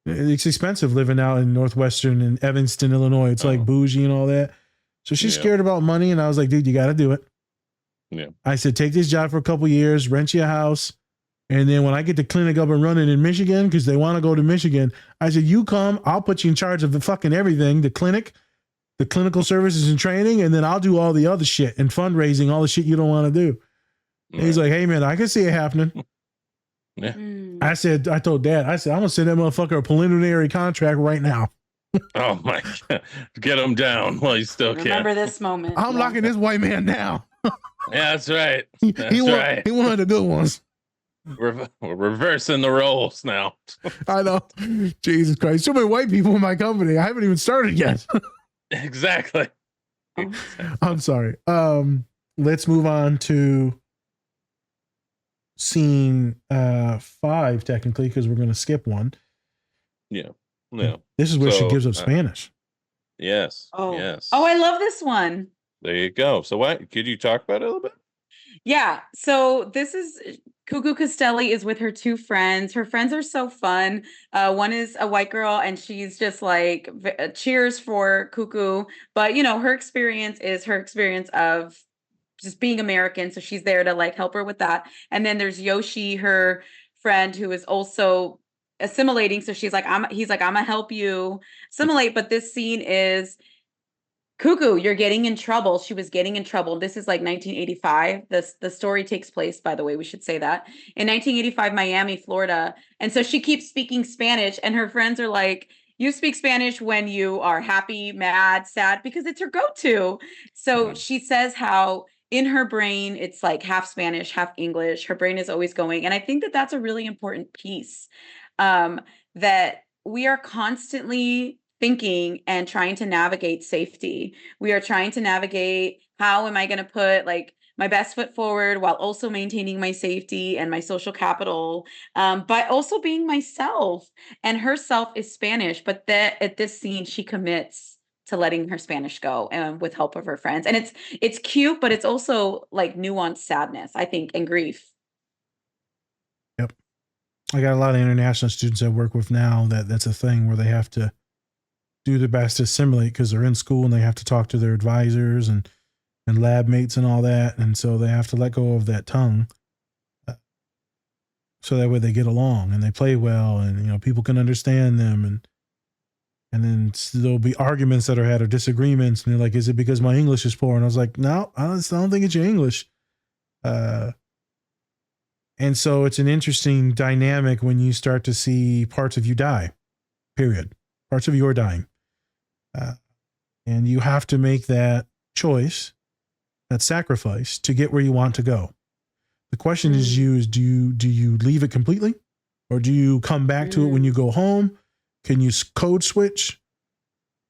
it's expensive living out in Northwestern and Evanston, Illinois. It's like bougie and all that. So she's scared about money. And I was like, dude, you got to do it. Yeah. I said, take this job for a couple years, rent you a house. And then when I get the clinic up and running in Michigan, because they want to go to Michigan, I said, you come, I'll put you in charge of the fucking everything, the clinic, the clinical services and training, and then I'll do all the other shit and fundraising, all the shit you don't want to do. And he's like, hey man, I can see it happening. Yeah. I told Dad, I said, I'm gonna send that motherfucker a preliminary contract right now. Oh my God. Get him down while you still can. Remember this moment. I'm locking this white man down. Yeah, that's right. He Right. wanted the good ones. We're reversing the roles now. I know. Jesus Christ. So many white people in my company. I haven't even started yet. Exactly. I'm sorry. Let's move on to scene 5, technically, because we're going to skip one. Yeah. Yeah. This is where she gives up Spanish. Yes. Oh. Yes. Oh, I love this one. There you go. So what could you talk about it a little bit? Yeah. So this is Cucu Castelli is with her 2 friends. Her friends are so fun. One is a white girl, and she's just like cheers for Cucu. But you know, her experience is her experience of just being American. So she's there to like help her with that. And then there's Yoshi, her friend, who is also assimilating. So she's like, he's like, I'm gonna help you assimilate. But this scene is Cucu, you're getting in trouble. She was getting in trouble. This is like 1985. The story takes place, by the way, we should say that, in 1985, Miami, Florida. And so she keeps speaking Spanish, and her friends are like, you speak Spanish when you are happy, mad, sad, because it's her go-to. So she says how in her brain, it's like half Spanish, half English. Her brain is always going. And I think that that's a really important piece, that we are constantly thinking and trying to navigate safety. We are trying to navigate, how am I going to put like my best foot forward while also maintaining my safety and my social capital, but also being myself. And herself is Spanish, but that at this scene, she commits to letting her Spanish go, with help of her friends. And it's cute, but it's also like nuanced sadness, I think, and grief. Yep. I got a lot of international students I work with now that's a thing where they have to do their best to assimilate because they're in school and they have to talk to their advisors and lab mates and all that. And so they have to let go of that tongue, so that way they get along and they play well, and, you know, people can understand them. And then there'll be arguments that are had or disagreements. And they're like, is it because my English is poor? And I was like, no, I don't think it's your English. And so it's an interesting dynamic when you start to see parts of you die, period. Parts of you are dying. And you have to make that choice, that sacrifice to get where you want to go. The question is do you leave it completely, or do you come back to it when you go home? Can you code switch?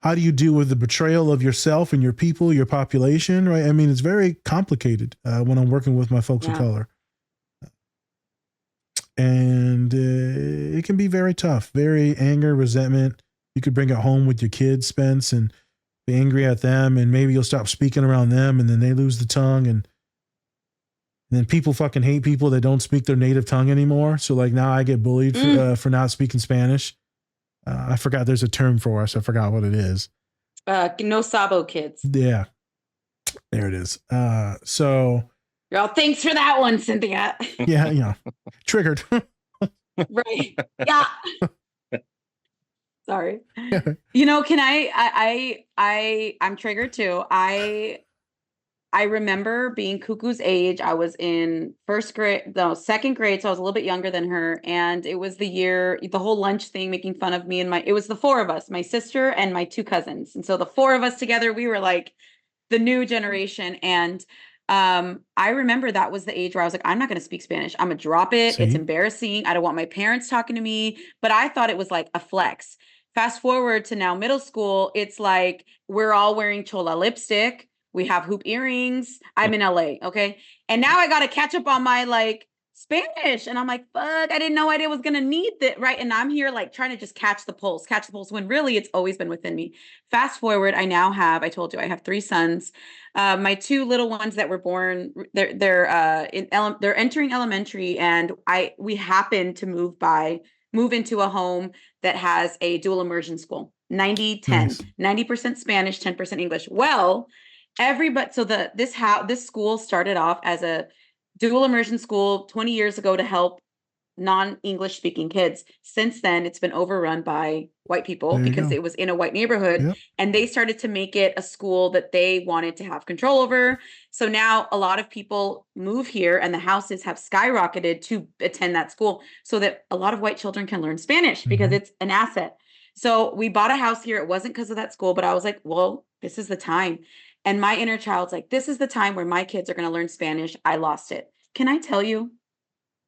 How do you deal with the betrayal of yourself and your people, your population, right? I mean, it's very complicated when I'm working with my folks of color. And it can be very tough, very anger, resentment. You could bring it home with your kids, Spence, and be angry at them, and maybe you'll stop speaking around them, and then they lose the tongue, and then people fucking hate people that don't speak their native tongue anymore. So like now I get bullied for not speaking Spanish. I forgot there's a term for us. I forgot what it is. No sabo kids. Yeah, there it is. So. Girl, thanks for that one, Cynthia. Yeah. Triggered. Right. Yeah. Sorry. You know, can I'm triggered too. I remember being Cucu's age. I was in second grade. So I was a little bit younger than her. And it was the whole lunch thing, making fun of me and it was the 4 of us, my sister and my 2 cousins. And so the 4 of us together, we were like the new generation. And I remember that was the age where I was like, I'm not going to speak Spanish. I'm going to drop it. See? It's embarrassing. I don't want my parents talking to me, but I thought it was like a flex. Fast forward to now middle school. It's like, we're all wearing chola lipstick. We have hoop earrings. I'm in LA. Okay. And now I got to catch up on my like Spanish. And I'm like, fuck, I didn't know I was going to need that. Right. And I'm here like trying to just catch the pulse when really it's always been within me. Fast forward. I told you I have 3 sons. My 2 little ones that were born, they're entering elementary, and we happened to move into a home that has a dual immersion school, 90-10, Nice. 90% Spanish, 10% English. Well, this school started off as a dual immersion school 20 years ago to help non-English speaking kids. Since then, it's been overrun by white people There you because go. it was in a white neighborhood, Yep. and they started to make it a school that they wanted to have control over. So now a lot of people move here and the houses have skyrocketed to attend that school so that a lot of white children can learn Spanish because it's an asset. So we bought a house here. It wasn't because of that school, but I was like, well, this is the time. And my inner child's like, this is the time where my kids are going to learn Spanish. I lost it. Can I tell you?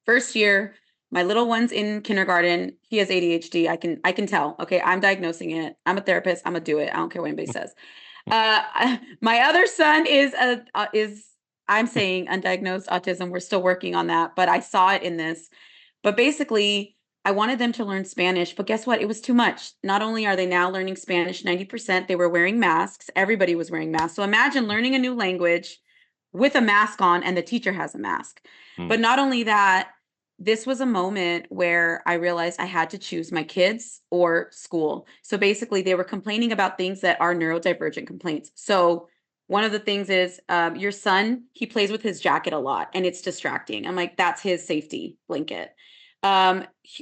First year, my little one's in kindergarten. He has ADHD. I can tell. Okay, I'm diagnosing it. I'm a therapist. I'm gonna do it. I don't care what anybody says. My other son is I'm saying undiagnosed autism. We're still working on that, but I saw it in this. But basically, I wanted them to learn Spanish, but guess what? It was too much. Not only are they now learning Spanish, 90%, they were wearing masks. Everybody was wearing masks. So imagine learning a new language with a mask on and the teacher has a mask. But not only that, this was a moment where I realized I had to choose my kids or school. So basically they were complaining about things that are neurodivergent complaints. So one of the things is your son, he plays with his jacket a lot and it's distracting. I'm like, that's his safety blanket.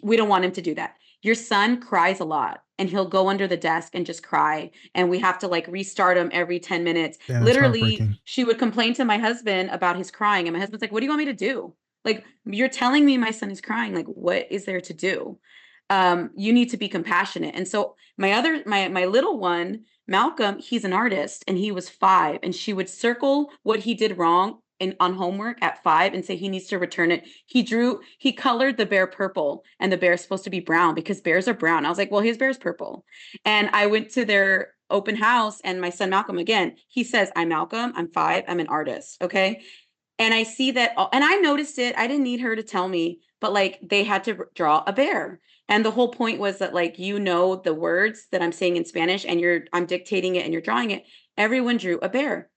We don't want him to do that. Your son cries a lot and he'll go under the desk and just cry. And we have to like restart him every 10 minutes. Yeah, that's Literally, heartbreaking. she would complain to my husband about his crying. And my husband's like, what do you want me to do? Like, you're telling me my son is crying. Like, what is there to do? You need to be compassionate. And so my little one, Malcolm, he's an artist and he was 5 and she would circle what he did wrong on homework at 5 and say he needs to return it. He colored the bear purple and the bear's supposed to be brown because bears are brown. I was like, well, his bear's purple. And I went to their open house and my son Malcolm, again, he says, I'm Malcolm, I'm 5, I'm an artist. Okay. And I see that, and I noticed it. I didn't need her to tell me, but like they had to draw a bear. And the whole point was that like, the words that I'm saying in Spanish and I'm dictating it and you're drawing it. Everyone drew a bear,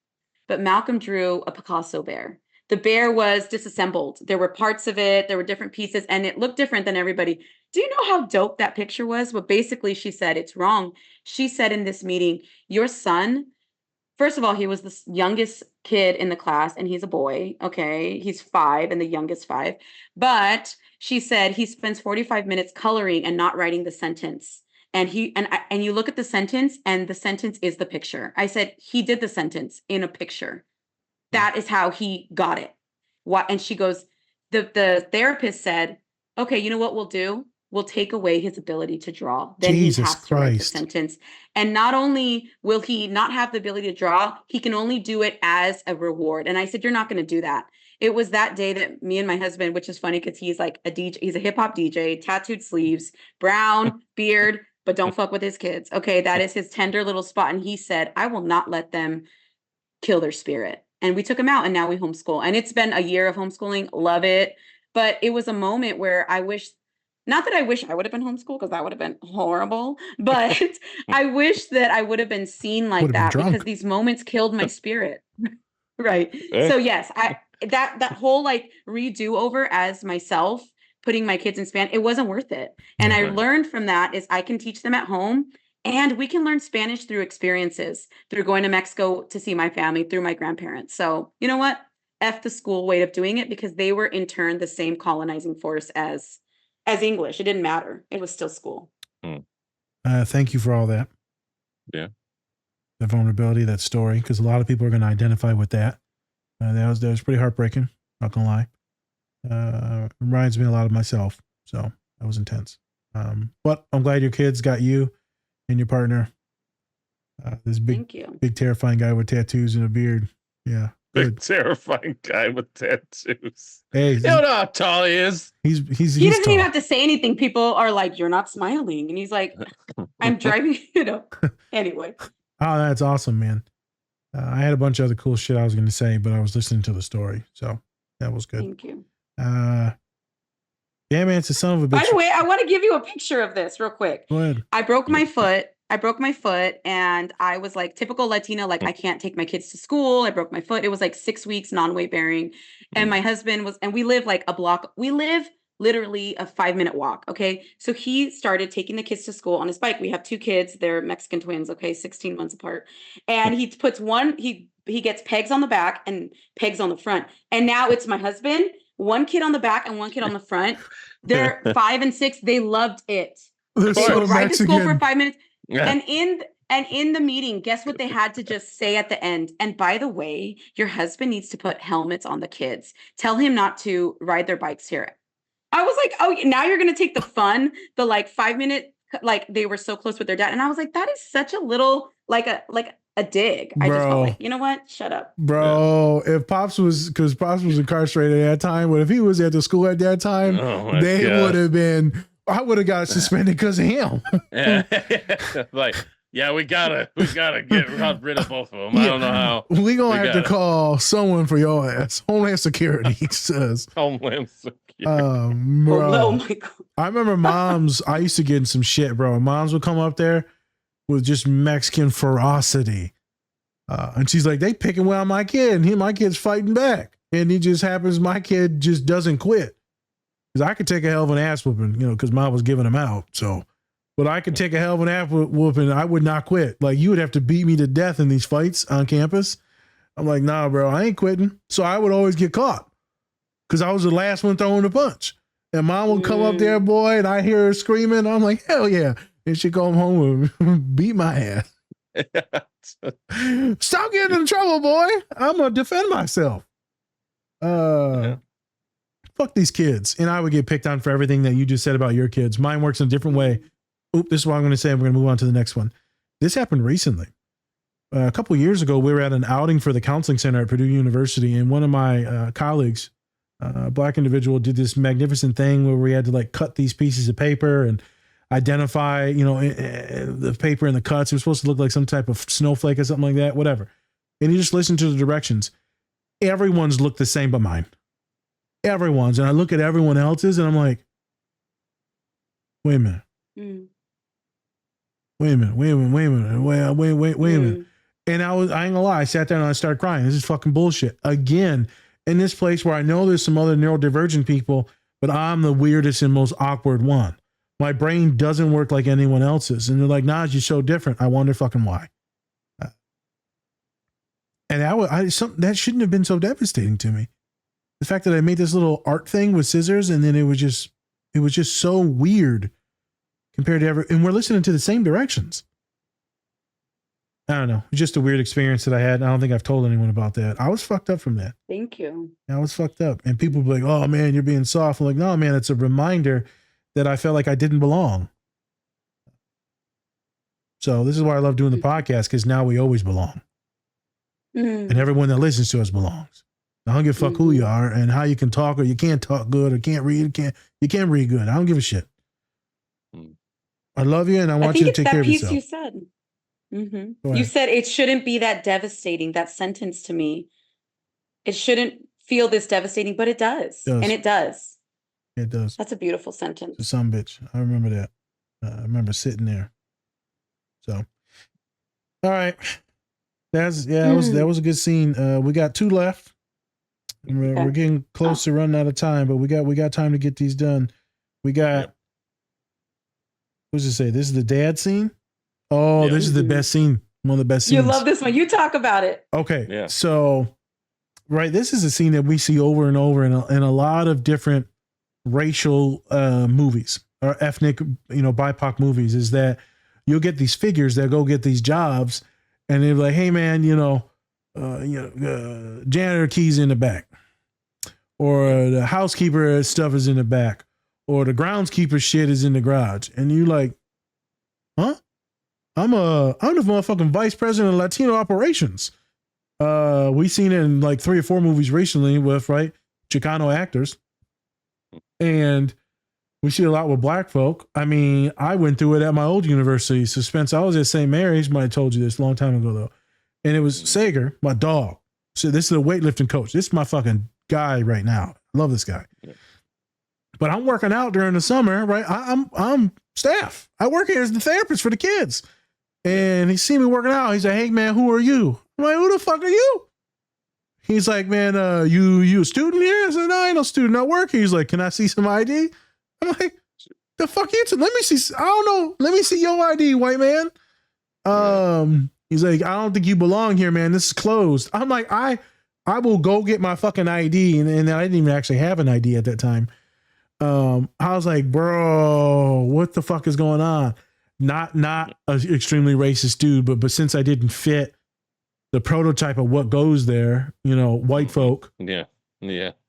but Malcolm drew a Picasso bear. The bear was disassembled. There were parts of it. There were different pieces and it looked different than everybody. Do you know how dope that picture was? Well, basically she said, it's wrong. She said in this meeting, your son, first of all, he was the youngest kid in the class and he's a boy. Okay. He's 5 and the youngest 5. But she said he spends 45 minutes coloring and not writing the sentence. And you look at the sentence and the sentence is the picture. I said, he did the sentence in a picture. That is how he got it. What? And she goes, the therapist said, okay, you know what we'll do? We'll take away his ability to draw. Then Jesus he has to write the Christ. sentence. And not only will he not have the ability to draw, he can only do it as a reward. And I said, you're not going to do that. It was that day that me and my husband, which is funny because he's like a DJ, he's a hip hop DJ, tattooed sleeves, brown beard, but don't fuck with his kids. Okay, that is his tender little spot. And he said, I will not let them kill their spirit. And we took him out and now we homeschool. And it's been a year of homeschooling. Love it. But it was a moment where I wish, not that I wish I would have been homeschooled because that would have been horrible, but I wish that I would have been seen like that because these moments killed my spirit. Right. So yes, that whole like redo over as myself, putting my kids in Spanish, it wasn't worth it. And I learned from that is I can teach them at home and we can learn Spanish through experiences, through going to Mexico to see my family, through my grandparents. So you know what? F the school way of doing it because they were in turn the same colonizing force as English. It didn't matter. It was still school. Thank you for all that. Yeah. The vulnerability, that story, because a lot of people are going to identify with that. That was pretty heartbreaking. Not gonna lie. Reminds me a lot of myself. So that was intense. But I'm glad your kids got you and your partner. This big terrifying guy with tattoos and a beard. Yeah. Big terrifying guy with tattoos. Hey, you don't know how tall he is. He doesn't tall. even have to say anything. People are like, you're not smiling. And he's like, I'm driving, Anyway. Oh, that's awesome, man. I had a bunch of other cool shit I was going to say, but I was listening to the story. So that was good. Thank you. Yeah, man, it's a son of a bitch. By the way, I want to give you a picture of this real quick. Go ahead. I broke my foot and I was like typical Latina, like I can't take my kids to school. I broke my foot. It was like 6 weeks non-weight bearing. And my husband and we live like a block. We live literally a 5-minute walk. Okay. So he started taking the kids to school on his bike. We have 2 kids. They're Mexican twins. Okay. 16 months apart. And he puts he gets pegs on the back and pegs on the front. And now it's my husband, 1 kid on the back and 1 kid on the front. They're 5 and 6. They loved it. They're They so would ride to school for Mexican. 5 minutes. Yeah. And in the meeting, guess what they had to just say at the end? And by the way, your husband needs to put helmets on the kids. Tell him not to ride their bikes here. I was like, oh, now you're going to take the fun, the like 5-minute, like they were so close with their dad. And I was like, that is such a little, like a dig. I just felt like, you know what? Shut up. Bro, if Pops was, because Pops was incarcerated at that time, but if he was at the school at that time, they would have been, I would have got suspended because of him. Like, yeah, we gotta get rid of both of them. I don't know how. We gonna have to call someone for your ass. Homeland Security says. Homeland Security. Bro. Oh my God. I remember moms, I used to get in some shit, bro. Moms would come up there with just Mexican ferocity. And she's like, they picking away on my kid, and my kid's fighting back. And it just happens, my kid just doesn't quit. Because I could take a hell of an ass whooping, because mom was giving him out. So, but I could take a hell of an ass whooping. I would not quit. Like, you would have to beat me to death in these fights on campus. I'm like, nah, bro, I ain't quitting. So I would always get caught because I was the last one throwing the punch. And mom would come up there, boy, and I hear her screaming. I'm like, hell yeah. And she'd come home and beat my ass. Stop getting in trouble, boy. I'm going to defend myself. Fuck these kids. And I would get picked on for everything that you just said about your kids. Mine works in a different way. Oop, this is what I'm going to say. We're going to move on to the next one. This happened recently. A couple of years ago, we were at an outing for the counseling center at Purdue University, and one of my colleagues, a black individual, did this magnificent thing where we had to like cut these pieces of paper and identify, the paper and the cuts. It was supposed to look like some type of snowflake or something like that, whatever. And he just listened to the directions. Everyone's looked the same but mine. Everyone's. And I look at everyone else's and I'm like, wait a minute. Wait a minute. And I ain't gonna lie, I sat there and I started crying. This is fucking bullshit. Again, in this place where I know there's some other neurodivergent people, but I'm the weirdest and most awkward one. My brain doesn't work like anyone else's. And they're like, nah, you're so different. I wonder fucking why. And that shouldn't have been so devastating to me. The fact that I made this little art thing with scissors and then it was just so weird compared to and we're listening to the same directions. I don't know. It's just a weird experience that I had. I don't think I've told anyone about that. I was fucked up from that. Thank you. I was fucked up. And people be like, oh man, you're being soft. I'm like, no, man, it's a reminder that I felt like I didn't belong. So this is why I love doing the podcast, because now we always belong. And everyone that listens to us belongs. I don't give a fuck who you are and how you can talk or you can't talk good or can't read. You can't read good. I don't give a shit. I love you and I want you to take care of yourself. You said. You said it shouldn't be that devastating, that sentence to me. It shouldn't feel this devastating, but it does. And it does. It does. That's a beautiful sentence. It's a son bitch. I remember that. I remember sitting there. So, all right. That was a good scene. We got 2 left. We're getting close to running out of time, but we got time to get these done. We got, what does it say? This is the dad scene? Oh, this is the best scene. One of the best scenes. You love this one. You talk about it. Okay. Yeah. So, right, this is a scene that we see over and over in a lot of different racial movies or ethnic, BIPOC movies, is that you'll get these figures that go get these jobs and they're like, hey man, janitor keys in the back, or the housekeeper stuff is in the back, or the groundskeeper shit is in the garage. And you like, huh? I'm the motherfucking vice president of Latino operations. We seen it in like 3 or 4 movies recently with, right, Chicano actors. And we see a lot with black folk. I mean, I went through it at my old university. So Spence, I was at St. Mary's. Might have told you this a long time ago though. And it was Sager, my dog. So this is a weightlifting coach. This is my fucking guy right now. I love this guy. Yeah. But I'm working out during the summer, right? I'm staff. I work here as the therapist for the kids. And he see me working out. He's like, hey man, who are you? I'm like, who the fuck are you? He's like, man, you a student here? I said, no, I ain't no student. I work here. He's like, can I see some ID? I'm like, the fuck you? Let me see. I don't know. Let me see your ID, white man. He's like, I don't think you belong here, man. This is closed. I'm like, I will go get my fucking ID. And I didn't even actually have an ID at that time. I was like, bro, what the fuck is going on? Not an extremely racist dude, but since I didn't fit the prototype of what goes there, you know, white folk. Yeah.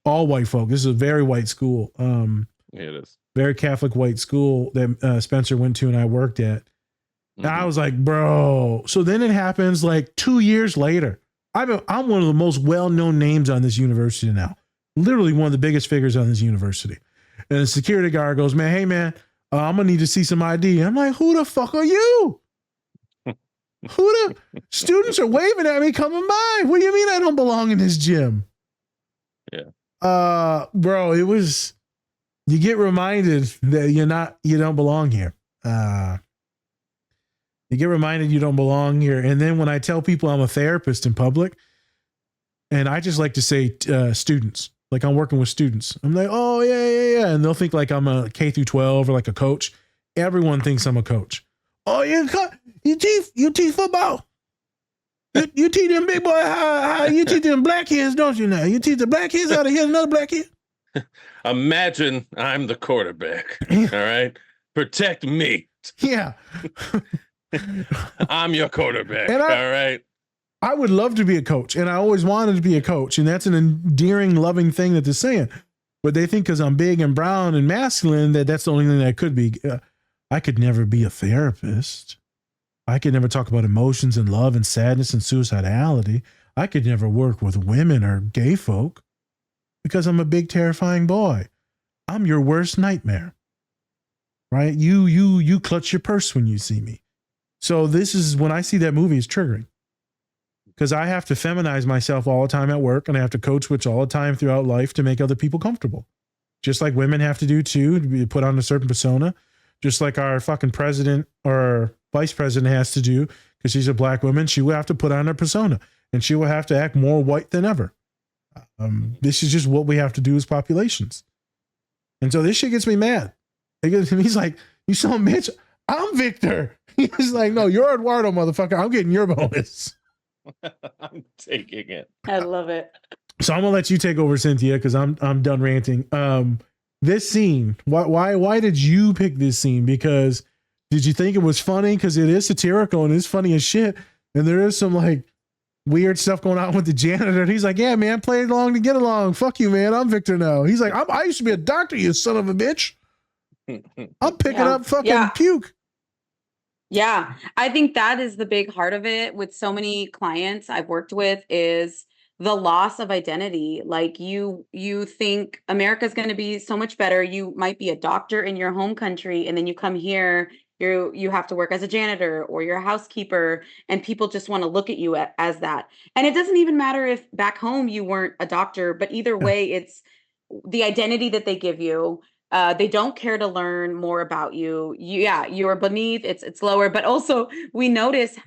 All white folk. This is a very white school. Yeah, it is. Very Catholic white school that Spencer went to and I worked at. And I was like, bro. So then it happens like 2 years later. I'm one of the most well-known names on this university now. Literally one of the biggest figures on this university. And the security guard goes, man, hey, man, I'm going to need to see some ID. I'm like, who the fuck are you? Students are waving at me coming by. What do you mean I don't belong in this gym? Yeah. Bro, it was, you get reminded that you don't belong here. You get reminded you don't belong here. And then when I tell people I'm a therapist in public, and I just like to say students, like I'm working with students. I'm like, oh, yeah. And they'll think like I'm a K through 12 or like a coach. Everyone thinks I'm a coach. Oh, you teach football. You teach them big boy how you teach them black kids, don't you now? You teach the black kids how to hit another black kid. Imagine I'm the quarterback. All right. Protect me. Yeah. I'm your quarterback. And all right. I would love to be a coach, and I always wanted to be a coach, and that's an endearing, loving thing that they're saying. But they think because I'm big and brown and masculine that's the only thing that I could be. I could never be a therapist. I could never talk about emotions and love and sadness and suicidality. I could never work with women or gay folk because I'm a big, terrifying boy. I'm your worst nightmare, right? You clutch your purse when you see me. So this is when I see that movie, it's triggering because I have to feminize myself all the time at work, and I have to code switch all the time throughout life to make other people comfortable. Just like women have to do too, to be put on a certain persona, just like our fucking president or vice president has to do because she's a black woman. She will have to put on a persona, and she will have to act more white than ever. This is just what we have to do as populations. And so this shit gets me mad. He's like, you son of a bitch, I'm Victor. He's like, no, you're Eduardo, motherfucker. I'm getting your bonus. I'm taking it. I love it. So I'm gonna let you take over, Cynthia, because I'm done ranting. This scene, why did you pick this scene? Because did you think it was funny? Because it is satirical and it's funny as shit. And there is some like weird stuff going on with the janitor. And he's like, yeah, man, play along to get along. Fuck you, man. I'm Victor now. He's like, I used to be a doctor, you son of a bitch. I'm picking up fucking puke. Yeah, I think that is the big heart of it with so many clients I've worked with is the loss of identity. Like you think America's going to be so much better. You might be a doctor in your home country, and then you come here, you have to work as a janitor or you're a housekeeper, and people just want to look at you as that. And it doesn't even matter if back home you weren't a doctor, but either way, it's the identity that they give you. They don't care to learn more about you. You're beneath, it's lower, but also we notice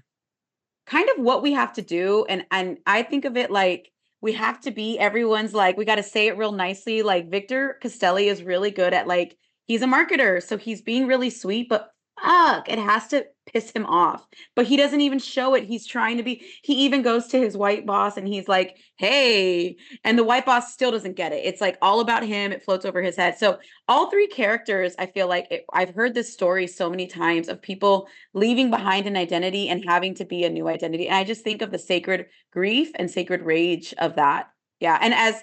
kind of what we have to do. And I think of it like we have to be everyone's like, we got to say it real nicely. Like Victor Castelli is really good at like, he's a marketer. So he's being really sweet, but fuck, it has to piss him off. But he doesn't even show it. He's trying to be, he even goes to his white boss and he's like, hey, and the white boss still doesn't get it. It's like all about him. It floats over his head. So all three characters, I feel like I've heard this story so many times of people leaving behind an identity and having to be a new identity. And I just think of the sacred grief and sacred rage of that. Yeah. And as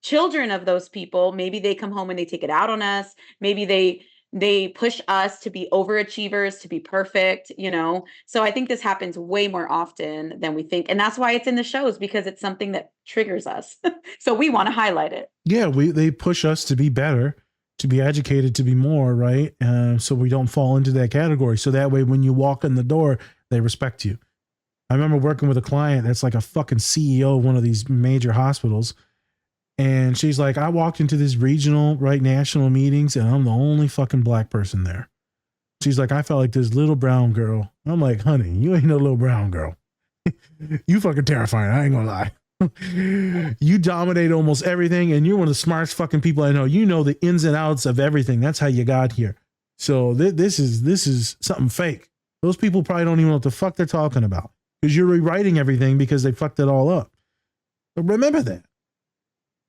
children of those people, maybe they come home and they take it out on us. Maybe they push us to be overachievers, to be perfect, you know? So I think this happens way more often than we think. And that's why it's in the shows, because it's something that triggers us. So we want to highlight it. Yeah, they push us to be better, to be educated, to be more, right? So we don't fall into that category. So that way, when you walk in the door, they respect you. I remember working with a client that's like a fucking CEO of one of these major hospitals. And she's like, I walked into this regional, right, national meetings, and I'm the only fucking black person there. She's like, I felt like this little brown girl. I'm like, honey, you ain't no little brown girl. You fucking terrifying. I ain't gonna lie. You dominate almost everything, and you're one of the smartest fucking people I know. You know the ins and outs of everything. That's how you got here. So this is something fake. Those people probably don't even know what the fuck they're talking about because you're rewriting everything because they fucked it all up. But remember that.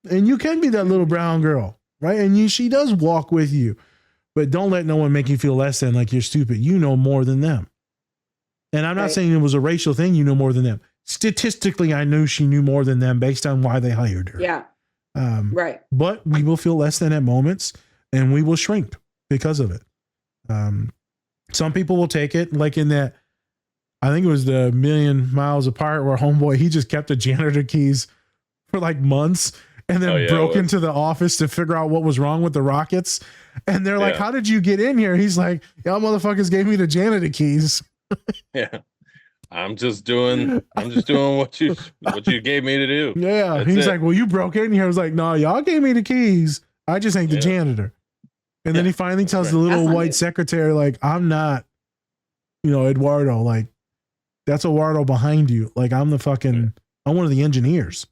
And you can be that little brown girl, right? And she does walk with you, but don't let no one make you feel less than, like you're stupid. You know more than them. And I'm not saying it was a racial thing. You know more than them. Statistically, I knew she knew more than them based on why they hired her. Yeah. Right. But we will feel less than at moments, and we will shrink because of it. Some people will take it, like in that, I think it was the Million Miles Apart, where homeboy, he just kept the janitor keys for like months and then broke into the office to figure out what was wrong with the rockets. And they're like, how did you get in here? He's like, y'all motherfuckers gave me the janitor keys. Yeah. I'm just doing what you gave me to do. Yeah. He's like, well, you broke in here. I was like, no, y'all gave me the keys. I just ain't the janitor. And then he finally tells the little white secretary, like, I'm not, Eduardo, like, that's Eduardo behind you. Like, I'm the fucking, I'm one of the engineers.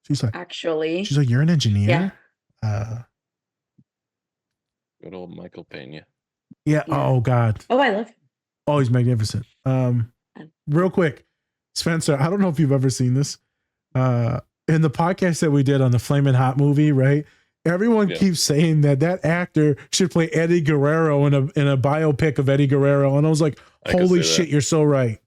She's like, she's like, you're an engineer? Yeah. Good old Michael Pena. Yeah. Oh God. Oh, I love him. Oh, he's magnificent. Real quick, Spencer, I don't know if you've ever seen this. In the podcast that we did on the Flamin' Hot movie, right? Everyone keeps saying that actor should play Eddie Guerrero in a biopic of Eddie Guerrero. And I was like, holy shit, you're so right.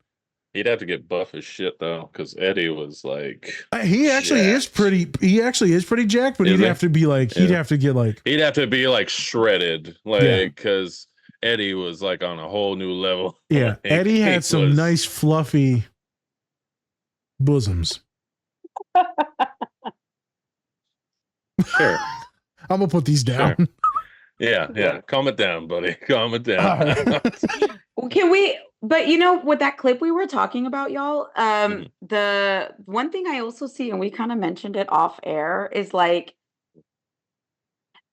He'd have to get buff as shit though, because Eddie was like, he actually is pretty jacked, but he'd have to be like, he'd have to be like shredded, like, because Eddie was like on a whole new level. Yeah. Like, Eddie had some nice fluffy bosoms. Sure. I'm gonna put these down. Sure. Yeah. Calm it down, buddy. Calm it down. Can we, but with that clip we were talking about, y'all, the one thing I also see, and we kind of mentioned it off air, is like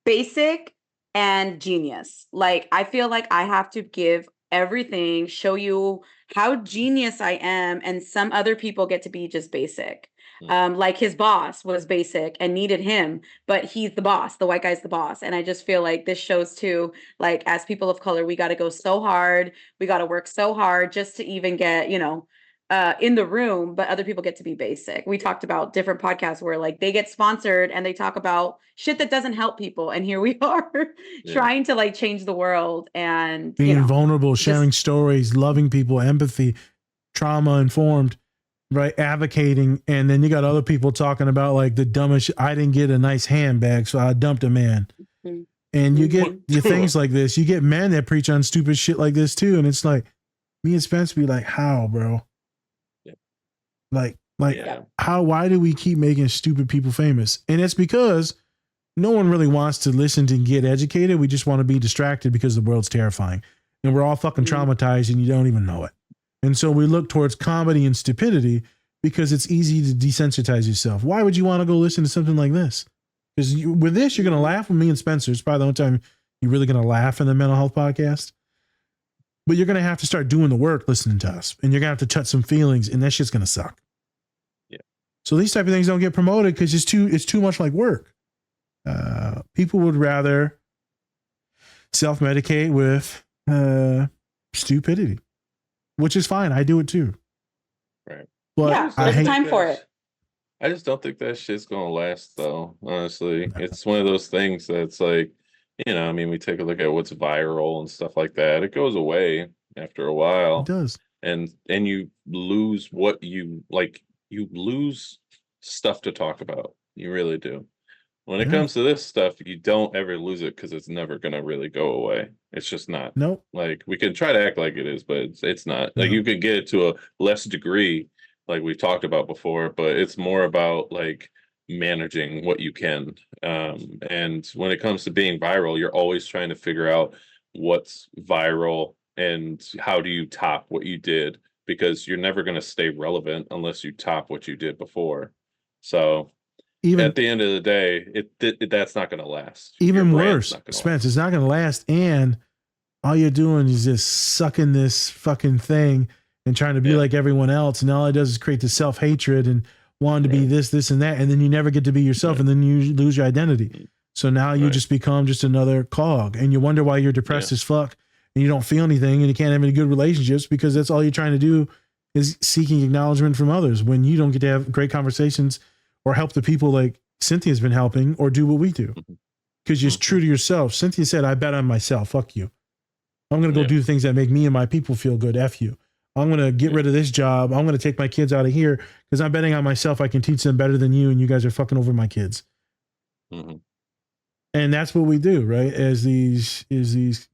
basic and genius. Like, I feel like I have to give everything, show you how genius I am, and some other people get to be just basic. Like his boss was basic and needed him, but he's the boss. The white guy's the boss. And I just feel like this shows too, like, as people of color, we got to go so hard. We got to work so hard just to even get, in the room, but other people get to be basic. We talked about different podcasts where like they get sponsored and they talk about shit that doesn't help people. And here we are trying to like change the world and being vulnerable, sharing stories, loving people, empathy, trauma informed. Right, advocating, and then you got other people talking about like the dumbest. I didn't get a nice handbag, so I dumped a man. And you get things like this. You get men that preach on stupid shit like this too, and it's like me and Spence be like, "How, bro? Like, how? Why do we keep making stupid people famous?" And it's because no one really wants to listen to get educated. We just want to be distracted because the world's terrifying, and we're all fucking traumatized, and you don't even know it. And so we look towards comedy and stupidity because it's easy to desensitize yourself. Why would you want to go listen to something like this? Because with this, you're going to laugh with me and Spencer. It's probably the only time you're really going to laugh in the mental health podcast. But you're going to have to start doing the work listening to us. And you're going to have to touch some feelings, and that shit's going to suck. Yeah. So these type of things don't get promoted because it's too much like work. People would rather self-medicate with stupidity. Which is fine. I do it too. Right. But there's time for it. I just don't think that shit's gonna last though, honestly. It's one of those things that's like, we take a look at what's viral and stuff like that. It goes away after a while. It does. And you lose what you like, you lose stuff to talk about. You really do. When it comes to this stuff, you don't ever lose it because it's never gonna really go away. It's just not. Nope. Like, we can try to act like it is, but it's not. Like, you could get it to a less degree, like we've talked about before, but it's more about like managing what you can. And when it comes to being viral, you're always trying to figure out what's viral and how do you top what you did, because you're never going to stay relevant unless you top what you did before. So at the end of the day, that's not going to last. Even worse, Spence, it's not going to last. And all you're doing is just sucking this fucking thing and trying to be like everyone else. And all it does is create the self-hatred and wanting to be this, and that. And then you never get to be yourself. And then you lose your identity. So now you just become just another cog. And you wonder why you're depressed as fuck. And you don't feel anything. And you can't have any good relationships because that's all you're trying to do is seeking acknowledgement from others when you don't get to have great conversations or help the people like Cynthia's been helping or do what we do. because you're true to yourself. Cynthia said, I bet on myself. Fuck you. I'm going to go do things that make me and my people feel good. F you. I'm going to get rid of this job. I'm going to take my kids out of here because I'm betting on myself. I can teach them better than you, and you guys are fucking over my kids. Mm-hmm. And that's what we do, right? As these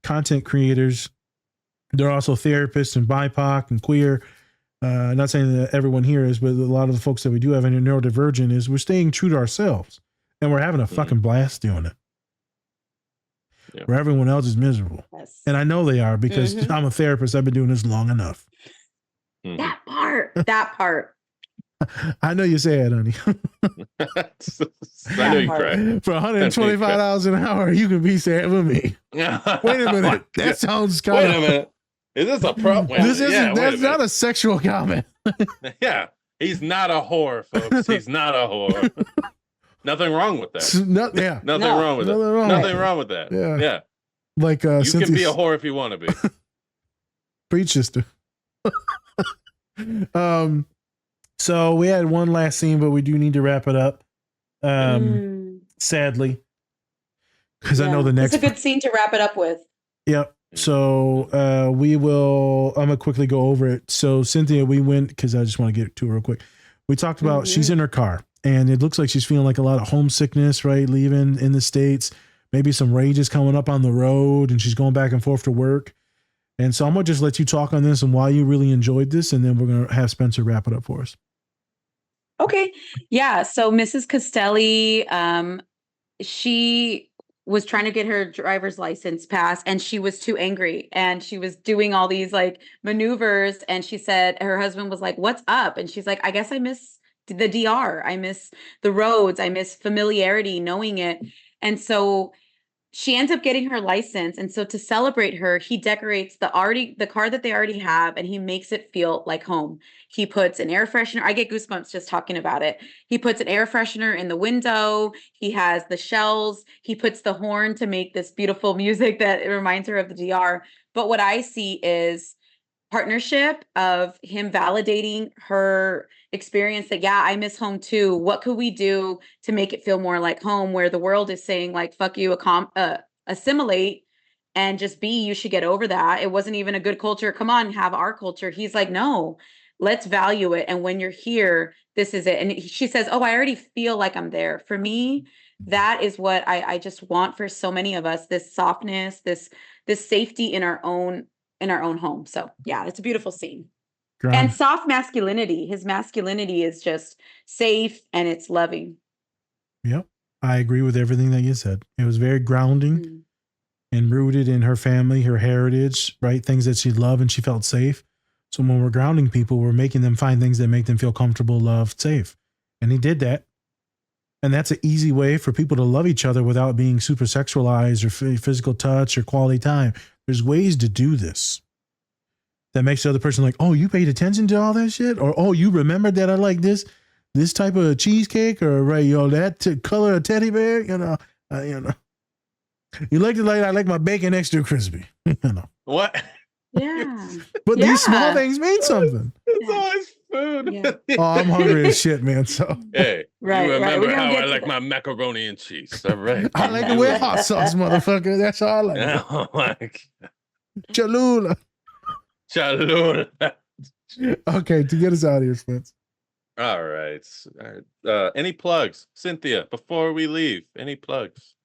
content creators, they're also therapists and BIPOC and queer. Not saying that everyone here is, but a lot of the folks that we do have in neurodivergent is we're staying true to ourselves, and we're having a fucking blast doing it. Yeah. Where everyone else is miserable. Yes. And I know they are because I'm a therapist. I've been doing this long enough. That part. I know you say it, honey. I know you cry. For $125 an hour, you can be sad with me. Wait a minute. That sounds kind of... Wait a minute. Is this a problem? That's not a sexual comment. Yeah. He's not a whore, folks. He's not a whore. Nothing wrong with that. Nothing wrong with that. Nothing wrong with that. Yeah. Like you can be a whore if you want to be. Preach, sister. So we had one last scene, but we do need to wrap it up. Sadly. Because I know the next. It's a good scene to wrap it up with. Yep. So I'm gonna quickly go over it. So Cynthia, we went because I just want to get to her real quick. We talked about she's in her car. And it looks like she's feeling like a lot of homesickness, right? Leaving in the States, maybe some rage is coming up on the road, and she's going back and forth to work. And so I'm going to just let you talk on this and why you really enjoyed this. And then we're going to have Spencer wrap it up for us. Okay. Yeah. So Mrs. Castelli, she was trying to get her driver's license passed, and she was too angry, and she was doing all these like maneuvers. And she said, her husband was like, "What's up?" And she's like, "I guess I miss the DR. I miss the roads. I miss familiarity, knowing it." And so she ends up getting her license. And so to celebrate her, he decorates the car that they already have, and he makes it feel like home. He puts an air freshener. I get goosebumps just talking about it. He puts an air freshener in the window. He has the shells. He puts the horn to make this beautiful music that it reminds her of the DR. But what I see is partnership of him validating her experience that, yeah, I miss home too. What could we do to make it feel more like home, where the world is saying like, fuck you, assimilate and just be, you should get over that. It wasn't even a good culture. Come on, have our culture. He's like, no, let's value it. And when you're here, this is it. And she says, oh, I already feel like I'm there. For me, that is what I just want for so many of us, this softness, this safety in our own home. So yeah, it's a beautiful scene. And soft masculinity. His masculinity is just safe and it's loving. Yep. I agree with everything that you said. It was very grounding and rooted in her family, her heritage, right? Things that she loved and she felt safe. So when we're grounding people, we're making them find things that make them feel comfortable, loved, safe. And he did that. And that's an easy way for people to love each other without being super sexualized or physical touch or quality time. There's ways to do this that makes the other person like, oh, you paid attention to all that shit? Or, oh, you remembered that I like this type of cheesecake, or right, that color of teddy bear, you like it like I like my bacon extra crispy, What? Yeah. But these small things mean something. It's always food. Yeah. Oh, I'm hungry as shit, man. So hey, right, you remember how I like my macaroni and cheese? All right. I like it with hot sauce, motherfucker. That's all I like. Oh my Cholula. Cholula. Okay, to get us out of here, Spence. All right. Any plugs, Cynthia? Before we leave, any plugs?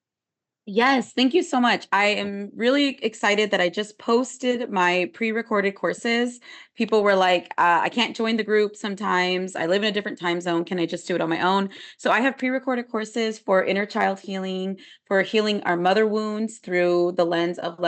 Yes, thank you so much. I am really excited that I just posted my pre-recorded courses. People were like, I can't join the group sometimes. I live in a different time zone. Can I just do it on my own? So I have pre-recorded courses for inner child healing, for healing our mother wounds through the lens of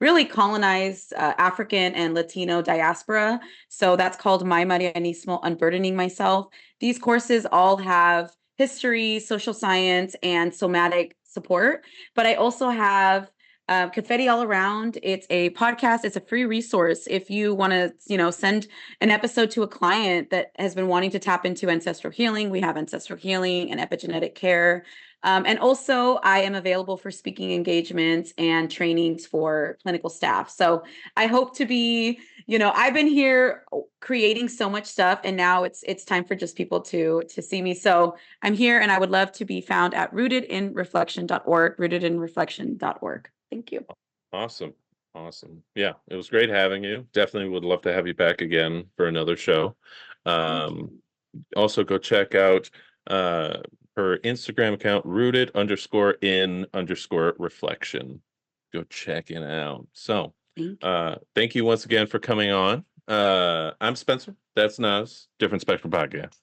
really colonized African and Latino diaspora. So that's called My Marianismo, Unburdening Myself. These courses all have history, social science, and somatic support. But I also have Confetti All Around. It's a podcast. It's a free resource. If you want to, send an episode to a client that has been wanting to tap into ancestral healing, we have ancestral healing and epigenetic care. And also I am available for speaking engagements and trainings for clinical staff. So I hope to be, I've been here creating so much stuff, and now it's time for just people to see me. So I'm here, and I would love to be found at rootedinreflection.org, rootedinreflection.org. Thank you. Awesome. Yeah, it was great having you. Definitely would love to have you back again for another show. Also go check out her Instagram account, rooted_in_reflection. Go check it out. So thank you once again for coming on. I'm Spencer. That's Naz, Different Spectrum Podcast.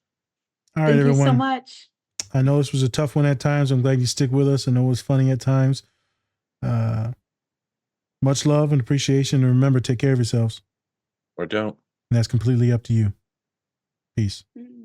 All right, Thank everyone. you so much. I know this was a tough one at times. I'm glad you stick with us. I know it was funny at times. Much love and appreciation. And remember, take care of yourselves. Or don't. And that's completely up to you. Peace. Mm.